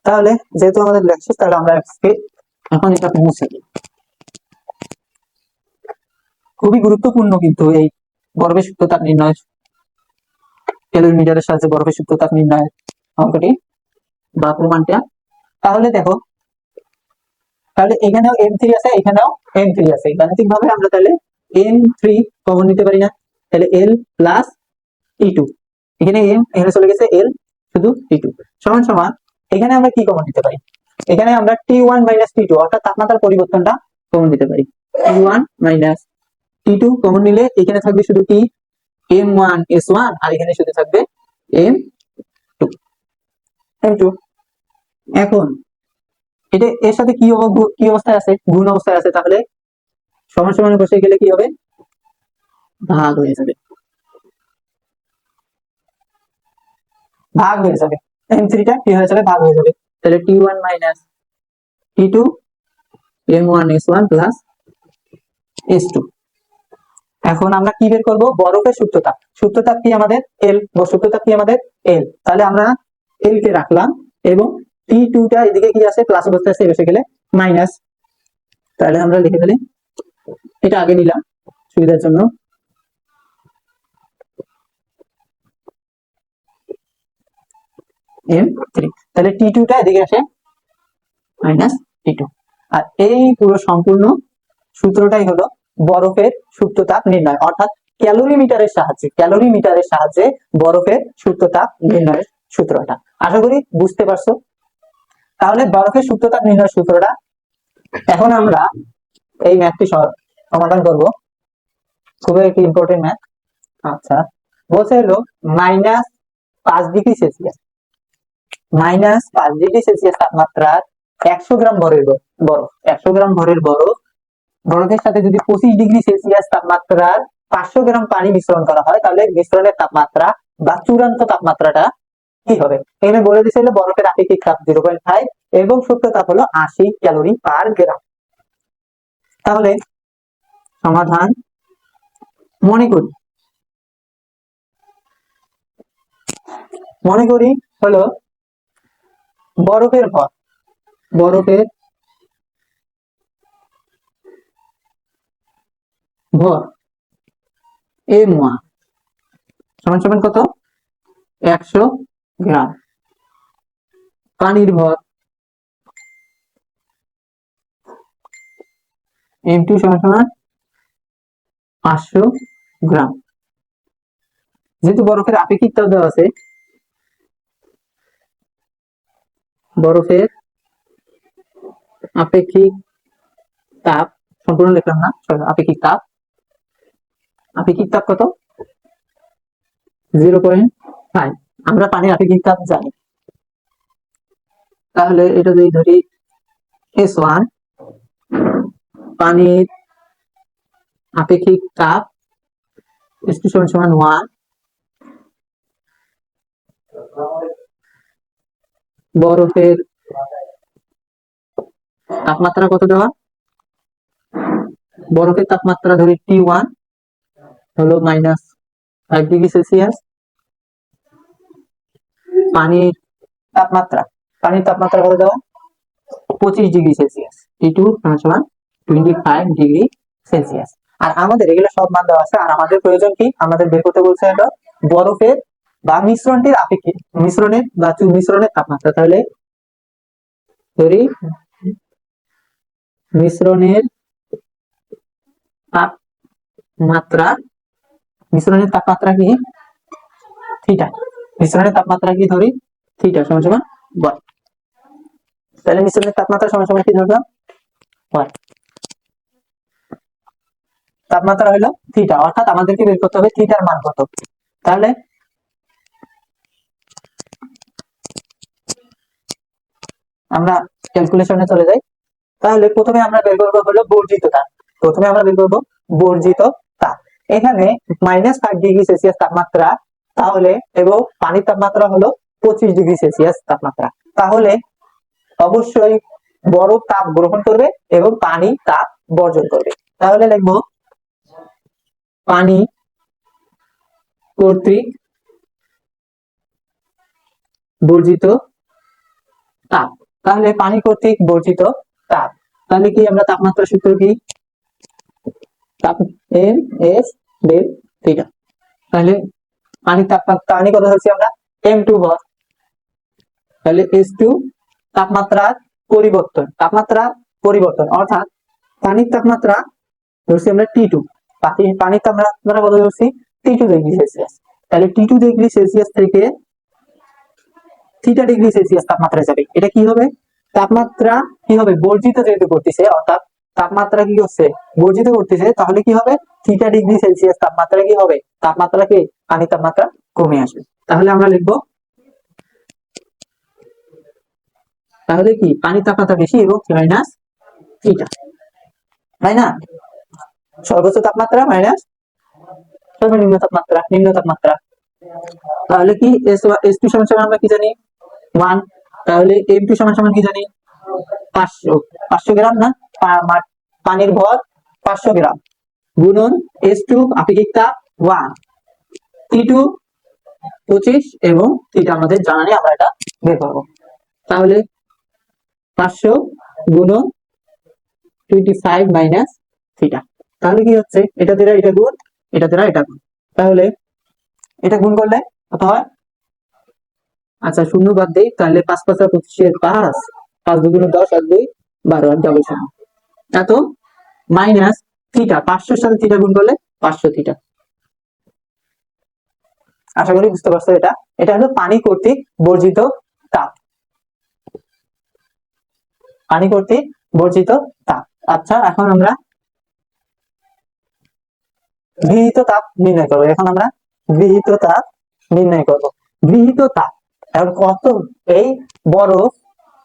Speaker 1: তাহলে যেহেতু আমাদের লেখছে, তাহলে আমরা এখন এটা মুছে দিই। খুবই গুরুত্বপূর্ণ কিন্তু এই বরফের সুপ্ত তাপ নির্ণয়, ক্যালোরিমিটারের সাহায্যে বরফের সুপ্ত তাপ নির্ণয়ের অঙ্কটি বা প্রমাণটা। তাহলে দেখো, তাহলে এখানেও M3 আছে, এখানেও M3 আছে, গাণিতিক ভাবে আমরা তাহলে M3 কমন নিতে পারি না, তাহলে L প্লাস T2, এখানে M, এখানে চলে গেছে L, শুধু T2 সমান সমান, এখানে আমরা কি কমন নিতে পারি, এখানে আমরা T1 মাইনাস T2 অর্থাৎ তাপমাত্রার পরিবর্তনটা কমন নিতে পারি। T1 মাইনাস T2 কমন নিলে এখানে থাকবে শুধু কি M1 S1, আর এখানে শুধু থাকবে M2। এখন এটা এর সাথে কি অবস্থায় আছে, গুণ অবস্থায় আছে, তাহলে সমান সমান বসে গেলে কি হবে, ভাগ হয়ে যাবে, M3 টা কি হয়ে যাবে, ভাগ হয়ে যাবে। তাহলে T1 minus T2 M1 S1 plus S2। এখন আমরা কি বের করব, বরফের সুপ্ততাপ, সুপ্ততাপ কি আমাদের L, সুপ্ততাপ কি আমাদের L, তাহলে আমরা L কে রাখলাম, এবং T2 টা এদিকে কি আছে, প্লাস অবস্থায় আছে, বসে গেলে মাইনাস। তাহলে আমরা লিখে ফেলি, এটা আগে নিলাম সুবিধার জন্য, M3, তাহলে T2 টা এদিকে আসে মাইনাস T2। আর এই পুরো সম্পূর্ণ সূত্রটাই হলো বরফের সুপ্ত তাপ নির্ণয়, অর্থাৎ ক্যালোরিমিটারের সাহায্যে বরফের সুপ্ত তাপ নির্ণয়ের সূত্রটা। আশা করি বুঝতে পারছো। তাহলে বরফের সুপ্ত তাপ নির্ণয়ের সূত্রটা, এখন আমরা এই ম্যাথটি সমাধান করব, খুবই একটি ইম্পর্টেন্ট ম্যাথ। আচ্ছা, বলছে হলো -5 ডিগ্রি সেলসিয়াস, -5 ডিগ্রি সেলসিয়াস তাপমাত্রার 100 গ্রাম বরফ, 100 গ্রাম বরফের সাথে যদি 25 ডিগ্রি সেলসিয়াস তাপমাত্রার 500 গ্রাম পানি মিশ্রণ করা হয়, তাহলে মিশ্রণের তাপমাত্রা বা চূড়ান্ত তাপমাত্রাটা কি হবে? এখানে বলে দিয়েছিল বরফের আপেক্ষিক তাপ 0.5 এবং শুষ্ক তাপ হলো 80 ক্যালোরি পার গ্রাম। তাহলে সমাধান মনে করি হলো বরফের ভর M1 সমান সমান কত? 100 গ্রাম। পানির ভর M2 সমান সমান 500 গ্রাম। যেহেতু বরফের আপেক্ষিক তাপ দেওয়া আছে, বরফের আপেক্ষিক তাপ সম্পূর্ণ লিখলাম না, আপেক্ষিক তাপ কত? 0.5। আমরা পানির আপেক্ষিক তাপ জানি, তাহলে এটা যদি ধরি S1, পানির আপেক্ষিক তাপ S2 সমান সমান 1, বরফের তাপমাত্রা কত দেওয়া? বরফের তাপমাত্রা ধরি T1 হলো -5 ডিগ্রি সেলসিয়াস। পানির তাপমাত্রা কত দেওয়া? 25 ডিগ্রি সেলসিয়াস। T2 সমান 25 ডিগ্রি সেলসিয়াস। আর আমাদের এগুলো সব মান দেওয়া আছে, আর আমাদের প্রয়োজন কি? আমাদের বের করতে বলছে হলো বরফের বা মিশ্রণটির আপেক্ষিক মিশ্রণের তাপমাত্রা। তাহলে ধরি মিশ্রণের তাপমাত্রা কি? থিটা। মিশ্রণের তাপমাত্রা কি ধরি? থিটা সমান সমান 1। তাহলে মিশ্রণের তাপমাত্রা সমান সমান কি ধরলাম? 1। তাপমাত্রা হলো থিটা, অর্থাৎ আমাদেরকে বের করতে হবে থিটার মান কত। তাহলে আমরা ক্যালকুলেশনে চলে যাই। তাহলে প্রথমে আমরা বের করবো হলো বর্জিত তাপ। এখানে -5 ডিগ্রি সেলসিয়াস তাপমাত্রা, তাহলে এবং পানির তাপমাত্রা হলো 25 ডিগ্রি সেলসিয়াস তাপমাত্রা। তাহলে অবশ্যই বরফ তাপ গ্রহণ করবে এবং পানি তাপ বর্জন করবে। তাহলে লিখবো পানি কর্তৃক বর্জিত তাপ। তাহলে পানি কর্তৃক বর্জিত তাপ, তাহলে কি আমরা তাপমাত্রা সূত্র কি? MS del theta. তাহলে পানির তাপমাত্রা কত ধরছি আমরা? M2 ভর। তাহলে S2 তাপমাত্রার পরিবর্তন অর্থাৎ পানির তাপমাত্রা ধরছি আমরা T2, পানির তাপমাত্রা কত ধরছি? T2 degree Celsius. তাহলে T2 ডিগ্রি সেলসিয়াস থেকে থিটা ডিগ্রি সেলসিয়াস তাপমাত্রা যাবে। এটা কি হবে? তাপমাত্রা কি হবে? বর্জিত যেহেতু করতেছে, অর্থাৎ তাপমাত্রা কি হচ্ছে? বর্জিত করতেছে, তাহলে কি হবে? থিটা ডিগ্রি সেলসিয়াস তাপমাত্রা কি হবে? তাপমাত্রাকে পানির তাপমাত্রা কমে আসবে। তাহলে আমরা লিখবো, তাহলে কি পানির তাপমাত্রা বেশি এবং মাইনাস থিটা, তাই না? সর্বোচ্চ তাপমাত্রা মাইনাস সর্বনিম্ন তাপমাত্রা, নিম্ন তাপমাত্রা। তাহলে কি S2 সমান সমান আমরা কি জানি? 1। তাহলে M2 সমান সমান কি জানি? 500 গ্রাম না? পানির ভর 500 গ্রাম গুণন S2 আপেক্ষিক তাপ 1, T2 25 এবং থিটা আমাদের জানা নেই, আমরা এটা বের করবো। তাহলে 500 গুণন 25 মাইনাস থিটা। তাহলে কি হচ্ছে? এটা দ্বারা এটা গুণ, এটা দ্বারা এটা গুণ। তাহলে এটা গুণ করলে কত হয়? আচ্ছা, শূন্য বাদ দেই। তাহলে 5 5 25 5, 5 2 10 আর 2 12 আর ডাবল শূন্য। এত মাইনাস থিটা, 500 এর সাথে থিটা গুণ করলে 500 থিটা। আশা করি বুঝতে পারছো। এটা হলো পানি কর্তৃক বর্জিত তাপ। আচ্ছা, এখন আমরা গৃহীত তাপ নির্ণয় করবো। গৃহীত তাপ এখন কত? এই বরফ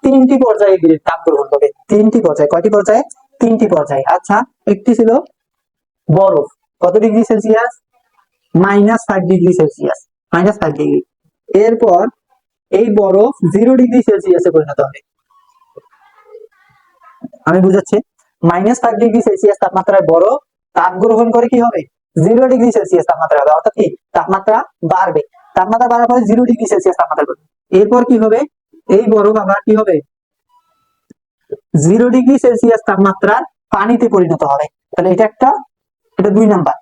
Speaker 1: 3টি পর্যায়ে তাপ গ্রহণ করবে। 3টি পর্যায়ে। কয়টি পর্যায়ে? 3টি পর্যায়ে। আচ্ছা, একটি ছিল বরফ কত degree Celsius? -5 degree Celsius, -5 degree. এরপর এই বরফ 0 ডিগ্রি সেলসিয়াসে পরিণত হবে। আমি বুঝাচ্ছি, -5 ডিগ্রি সেলসিয়াস তাপমাত্রায় বরফ তাপ গ্রহণ করে কি হবে? 0 ডিগ্রি সেলসিয়াস তাপমাত্রা হবে, অর্থাৎ কি তাপমাত্রা বাড়বে। তাপমাত্রা বাড়ার পরে 0 ডিগ্রি সেলসিয়াস তাপমাত্রা করবে। এরপর কি হবে? এই বরফ আবার কি হবে? 0 ডিগ্রি সেলসিয়াস তাপমাত্রার পানিতে পরিণত হবে। তাহলে এটা 2 নাম্বার।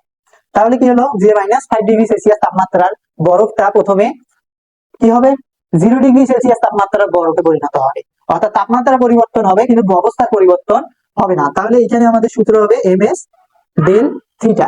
Speaker 1: তাহলে কি হলো? যে -5 ডিগ্রি সেলসিয়াস তাপমাত্রার বরফটা প্রথমে কি হবে? 0 ডিগ্রি সেলসিয়াস তাপমাত্রার বরফে পরিণত হবে, অর্থাৎ তাপমাত্রা পরিবর্তন হবে কিন্তু অবস্থার পরিবর্তন হবে না। তাহলে এখানে আমাদের সূত্র হবে এমএস ডেল থিটা।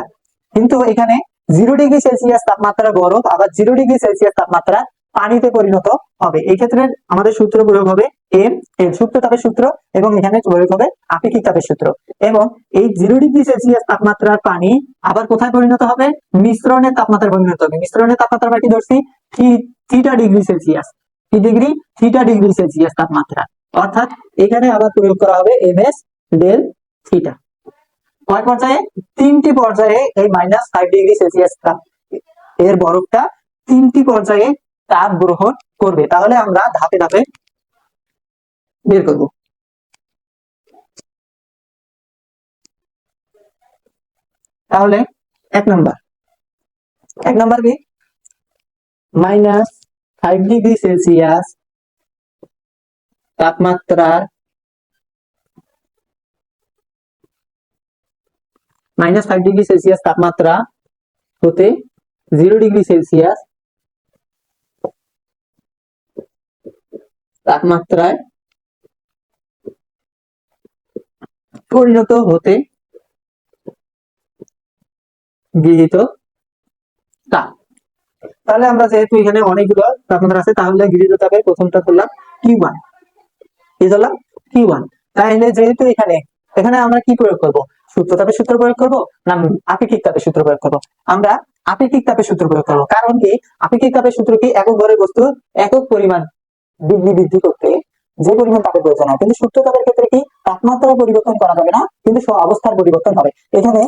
Speaker 1: কিন্তু এখানে 0 ডিগ্রি সেলসিয়াস তাপমাত্রা বরফ আবার 0 ডিগ্রি সেলসিয়াস তাপমাত্রা পানিতে পরিণত হবে। এই ক্ষেত্রে আমাদের সূত্র প্রয়োগ হবে এম এর সুপ্ত তাপের সূত্র, এবং এখানে প্রয়োগ হবে আপেক্ষিক তাপের সূত্র। এবং এই 0 ডিগ্রি সেলসিয়াস তাপমাত্রার পানি আবার কোথায় পরিণত হবে? মিশ্রণের তাপমাত্রায় পরিণত হবে। মিশ্রণের তাপমাত্রা আমরা কি ধরছি? θ ডিগ্রি সেলসিয়াস। কি ডিগ্রি? θ ডিগ্রি সেলসিয়াস তাপমাত্রা। অর্থাৎ এখানে আবার প্রয়োগ করা হবে এমএস ডেল থিটা। কয় পর্যায়ে? 3টি পর্যায়ে এই -5 ডিগ্রি সেলসিয়াস এর বরফটা 3টি পর্যায়ে তাপ গ্রহণ করবে। তাহলে আমরা ধাপে ধাপে বের করব। তাহলে 1 নাম্বার কি? -5 ডিগ্রি সেলসিয়াস তাপমাত্রার -5 ডিগ্রি সেলসিয়াস তাপমাত্রা হতে 0 ডিগ্রি সেলসিয়াস তাপমাত্রায় পরিণত হতে গৃহীত তাপ। তাহলে আমরা যেহেতু এখানে অনেকগুলো তাপমাত্রা আছে, তাহলে গৃহীত তাপের প্রথমটা করলাম Q1। কি ধরলাম? Q1। তাহলে যেহেতু এখানে আমরা কি প্রয়োগ করব? সূত্র তাপের সূত্র প্রয়োগ করব না আপেক্ষিক তাপের সূত্র প্রয়োগ করব? আমরা আপেক্ষিক তাপের সূত্র প্রয়োগ করব। কারণ কি? আপেক্ষিক তাপের সূত্র কি? একক ভরের বস্তুর একক পরিমাণ ডিগ্রি বৃদ্ধি করতে যে পরিমাণ তাপের প্রয়োজন হয়, কিন্তু সূত্র তাপের ক্ষেত্রে কি তাপমাত্রা পরিবর্তন করা যাবে না, কিন্তু অবস্থার পরিবর্তন হবে। এখানে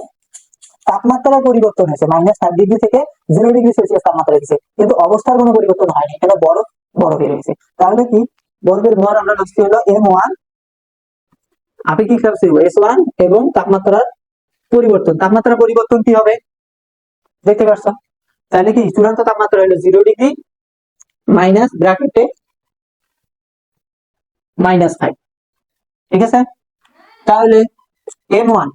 Speaker 1: তাপমাত্রার পরিবর্তন হয়েছে, -5 ডিগ্রি থেকে 0 ডিগ্রি সেলসিয়াস তাপমাত্রা হয়েছে, কিন্তু অবস্থার কোনো পরিবর্তন হয়নি। এখানে বরফে রয়েছে। তাহলে কি বরফের ভর আমরা লিখছি হলো M1, আপেক্ষিক চাপ ছিল S1, এবং তাপমাত্রার পরিবর্তন কি হবে দেখতে পাচ্ছ? তাহলে কি চূড়ান্ত তাপমাত্রা হলো 0 ডিগ্রি মাইনাস ব্র্যাকেটে -5। ঠিক আছে? তাহলে M1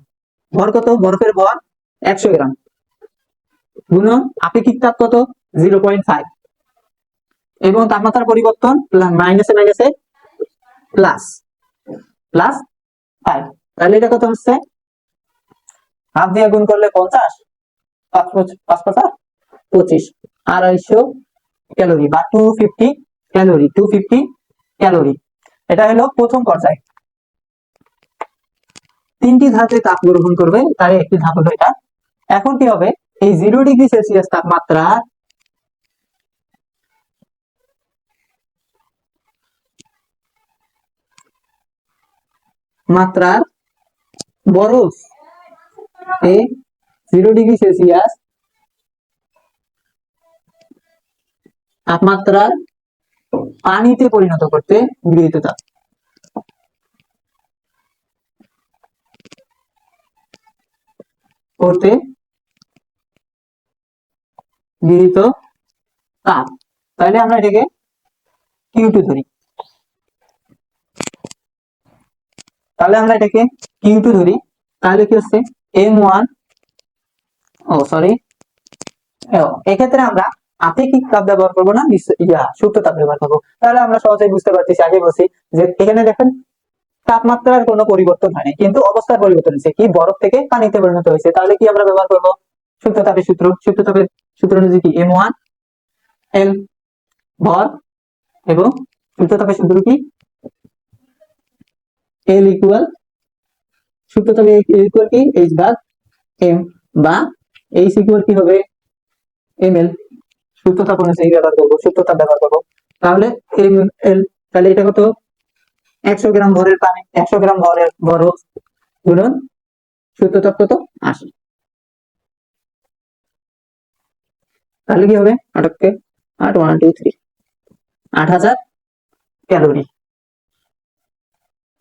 Speaker 1: ভর কত? বরফের ভর 100 গ্রাম গুণন আপেক্ষিক তাপ কত? 0.5, এবং তাপমাত্রার পরিবর্তন মাইনাসে মাইনাসে প্লাস 5। তাহলে এটা কত হচ্ছে? হাফ দিয়ে গুণ করলে 50, 5 5 25, 250 ক্যালোরি বা 250 ক্যালোরি। এটা হলো প্রথম পর্যায়ে। 3টি ধাপে তাপ গ্রহণ করবে, তার একটি ধাপ হলো এটা। এখন কি হবে? এই 0 ডিগ্রি সেলসিয়াস মাত্রার বরফ 0 ডিগ্রি সেলসিয়াস তাপমাত্রার পানিতে পরিণত করতে গৃহীত তাপ। তাহলে আমরা এটাকে Q2 ধরি। তাহলে কি হচ্ছে? M1, এক্ষেত্রে আমরা আপেক্ষিক তাপ ব্যবহার করবো না, সুপ্ত তাপ ব্যবহার করবো। তাহলে আমরা সহজেই বুঝতে পারতেছি, আগে বলছি যে এখানে দেখেন তাপমাত্রার কোনো পরিবর্তন হয়নি, কিন্তু অবস্থার পরিবর্তন হয়েছে। কি? বরফ থেকে পানিতে পরিণত হয়েছে। তাহলে কি আমরা ব্যবহার করবো? সুপ্ত তাপের সূত্র অনুযায়ী কি M1 L ভর, এবং সুপ্ত তাপের সূত্র কি L ইকুয়াল সুপ্ত তাপের ইকুয়াল কি H ভাগ M, বা H ইকুয়াল কি হবে ml। সুপ্ত তাপ অনুযায়ী সুপ্ত তাপ ব্যবহার করবো। তাহলে ml, তাহলে এটা কত? 100 গ্রাম ভরের পানি, 100 গ্রাম ভরের বরফ গুণন সুপ্ত তাপ কত? 80। তাহলে কি হবে 8কে 8 1 2 3 8000 ক্যালোরি।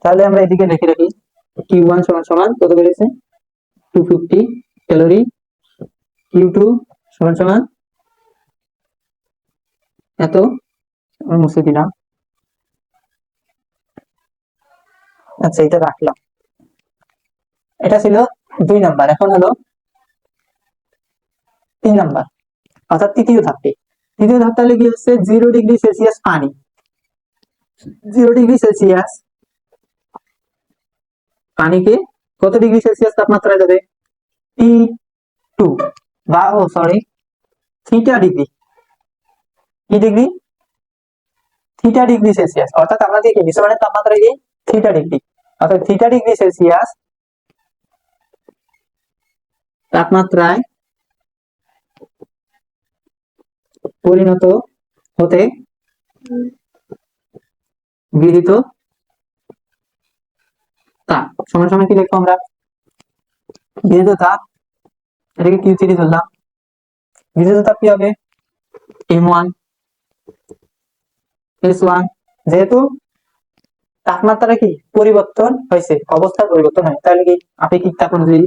Speaker 1: তাহলে আমরা এদিকে লিখে রাখি Q1 সমান সমান কত বেরিয়েছে 250 ক্যালোরি, Q2 সমান সমান এত, মুছে দিলাম। আচ্ছা এটা রাখলাম, এটা ছিল 2 নাম্বার। এখন হলো 3 নাম্বার, অর্থাৎ তৃতীয় ধাপটি। তৃতীয় ধাপ তাহলে কি হচ্ছে 0 ডিগ্রি সেলসিয়াস পানি, 0 ডিগ্রি সেলসিয়াস পানিকে কত ডিগ্রি সেলসিয়াস তাপমাত্রায় যাবে T2 বা থিটা ডিগ্রি, কি ডিগ্রি থিটা ডিগ্রি সেলসিয়াস, অর্থাৎ আমরা দেখি বিশ্বমানের তাপমাত্রা কি থিটা ডিগ্রি, অর্থাৎ থিটা ডিগ্রি সেলসিয়াস তাপমাত্রায় পরিণত হতে গৃহীত তাপ সমান সমান কি লিখবো আমরা গৃহীত তাপ, এটাকে Q3 ধরলাম। গৃহীত তাপ কি হবে M1 S1, যেহেতু তাপমাত্রা কি পরিবর্তন হয়েছে, অবস্থার পরিবর্তন হয়, তাহলে কি আপেক্ষিক তাপ অনুযায়ী,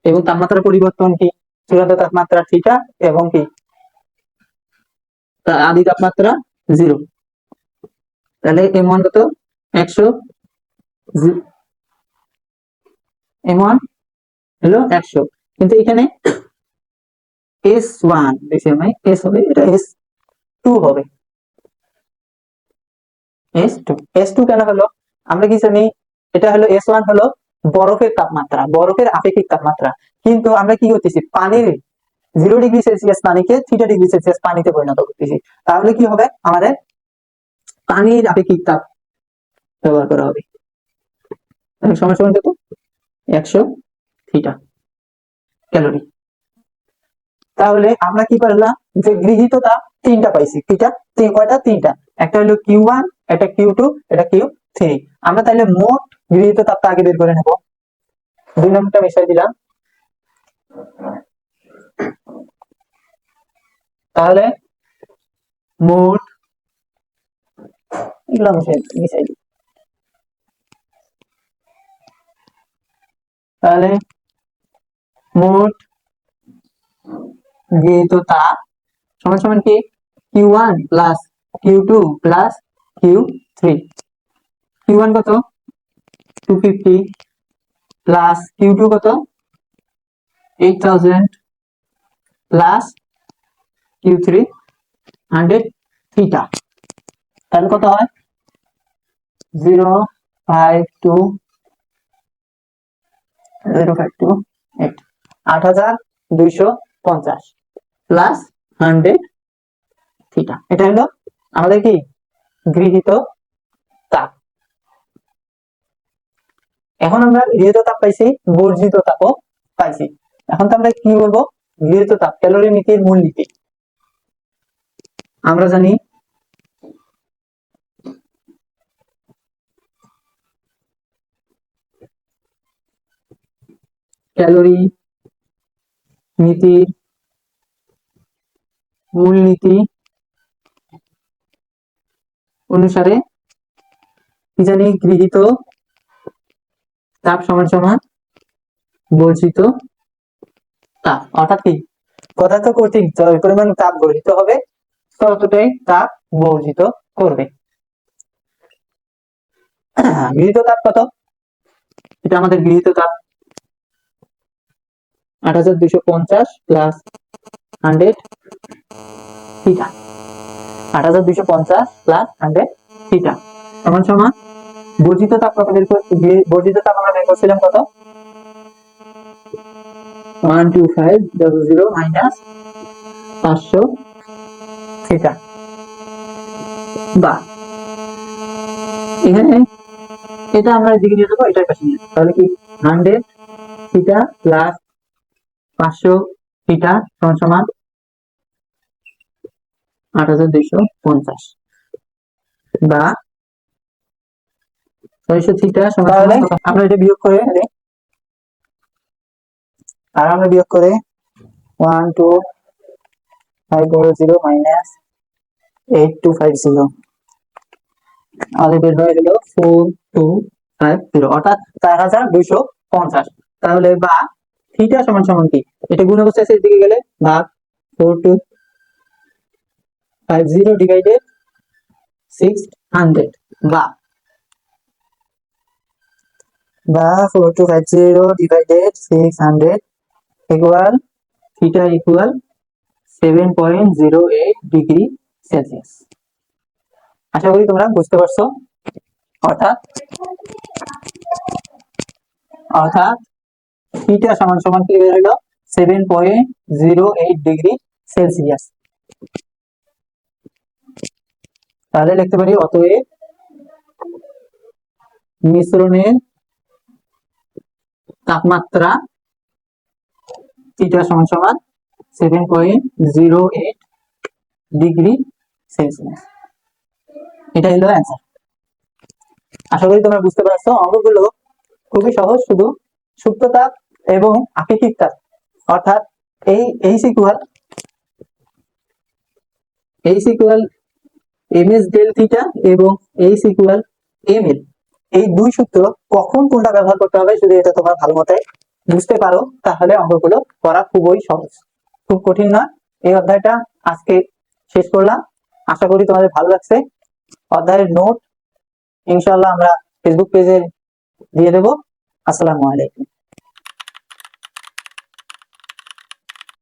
Speaker 1: এবং তাপমাত্রা পরিবর্তন কি চূড়ান্ত তাপমাত্রা থিটা এবং কি আদি তাপমাত্রা 0, তাহলে M1 কত 100, M1 হলো 100, কিন্তু এখানে S1 বেশি হবে, S হবে, এটা S2 হবে, S2 কেন হলো আমরা কি জানি, এটা হলো S1 হলো বরফের তাপমাত্রা, বরফের আপেক্ষিক তাপমাত্রা, কিন্তু আমরা কি করতেছি পানির 0 ডিগ্রি সেলসিয়াস পানিকে থিটা ডিগ্রি সেলসিয়াস পানিতে পরিণত করতেছি, তাহলে কি হবে আমাদের পানির আপেক্ষিক তাপ ব্যবহার করা হবে। সমান সমান কত 100 থিটা ক্যালোরি। তাহলে আমরা কি করলাম যে গৃহীত তাপ তিনটা পাইছি, থিটা কয়টা তিনটা, একটা হলো Q1, একটা Q2, এটা Q3। আমরা তাহলে মোট গৃহীত তাপটা আগে বের করে নেব, 2 নম্বরটা মিশাই দিলাম, তাহলে মোট এগুলো মিশাই দিই, তাহলে মোট গৃহীত তাপ সমান সমান কি Q1 plus Q2 plus Q3। Q1 কত 250 প্লাস Q2 কত 8000 প্লাস Q3 100 থিটা, তাহলে কত হয় 052 8250 প্লাস 100 থিটা, এটা হলো আমাদের কি গৃহীত তাপ। এখন আমরা গৃহীত তাপ পাইছি, বর্জিত তাপও পাইছি, এখন তো আমরা কি বলবো গৃহীত তাপ ক্যালোরি নীতির মূলনীতি। আমরা জানি ক্যালোরি নীতির মূলনীতি অনুসারে কি জানি গৃহীত তাপ সমান সমান বর্জিত তাপ, অর্থাৎ কি পদার্থ কর্তৃক যে পরিমাণ তাপ গৃহীত হবে ততটাই তাপ বর্জিত করবে। গৃহীত তাপ কত, এটা আমাদের গৃহীত তাপ 8250 প্লাস 100 থিটা, 8250 প্লাস 100 থিটা সমান সমান বর্জিত তাপ কত বের করছি, বর্জিত তাপ আমরা বের করছিলাম কত 12500 মাইনাস 500 থিটা, বা এখানে এটা আমরা এদিকে নিয়ে যাবো, এটার পাশে নিয়ে যাবো, তাহলে কি 100 থিটা প্লাস 500 থিটা সমান সমান 8250 বা 600 থিটা সমান সমান, আমরা এটা বিয়োগ করে আর আমরা বিয়োগ করে 1 2 500 মাইনাস 8250 আমাদের বের হয়ে গেল 4250 অর্থাৎ 4250। তাহলে বা থিটা সমান সমান কি, এটা গুণ অবস্থায় শেষ দিকে গেলে ভাগ 4250 ডিভাইডেড 600 বা 4250 divided 600 equal theta equal 7.08 degree Celsius. আশা করি তোমরা বুঝতে পারছো। অর্থাৎ অর্থাৎ থিটা সমান সমান কি বের হলো 7.08 ডিগ্রি সেলসিয়াস। তাহলে লিখতে পারি অতএব মিশ্রণের তাপমাত্রা থিটা সমান সমান 7.08 ডিগ্রি সেলসিয়াস। এটা হলো অ্যান্সার। আশা করি তোমরা বুঝতে পারছো। অঙ্কগুলো খুবই সহজ, শুধু সুপ্ত তাপ এবং আপেক্ষিক তাপ অর্থাৎ H equal MS del theta এবং এইচ ইকুয়াল এমএল, এই দুই সূত্র কখন কোনটা ব্যবহার করতে হবে যদি এটা তোমরা ভালো মতো বুঝতে পারো তাহলে অঙ্কগুলো করা খুবই সহজ, খুব কঠিন না। এই অধ্যায়টা আজকে শেষ করলাম। আশা করি তোমাদের ভালো লাগছে। অধ্যায়ের নোট ইনশাআল্লাহ আমরা ফেসবুক পেজে দিয়ে দেবো। আসসালামু আলাইকুম।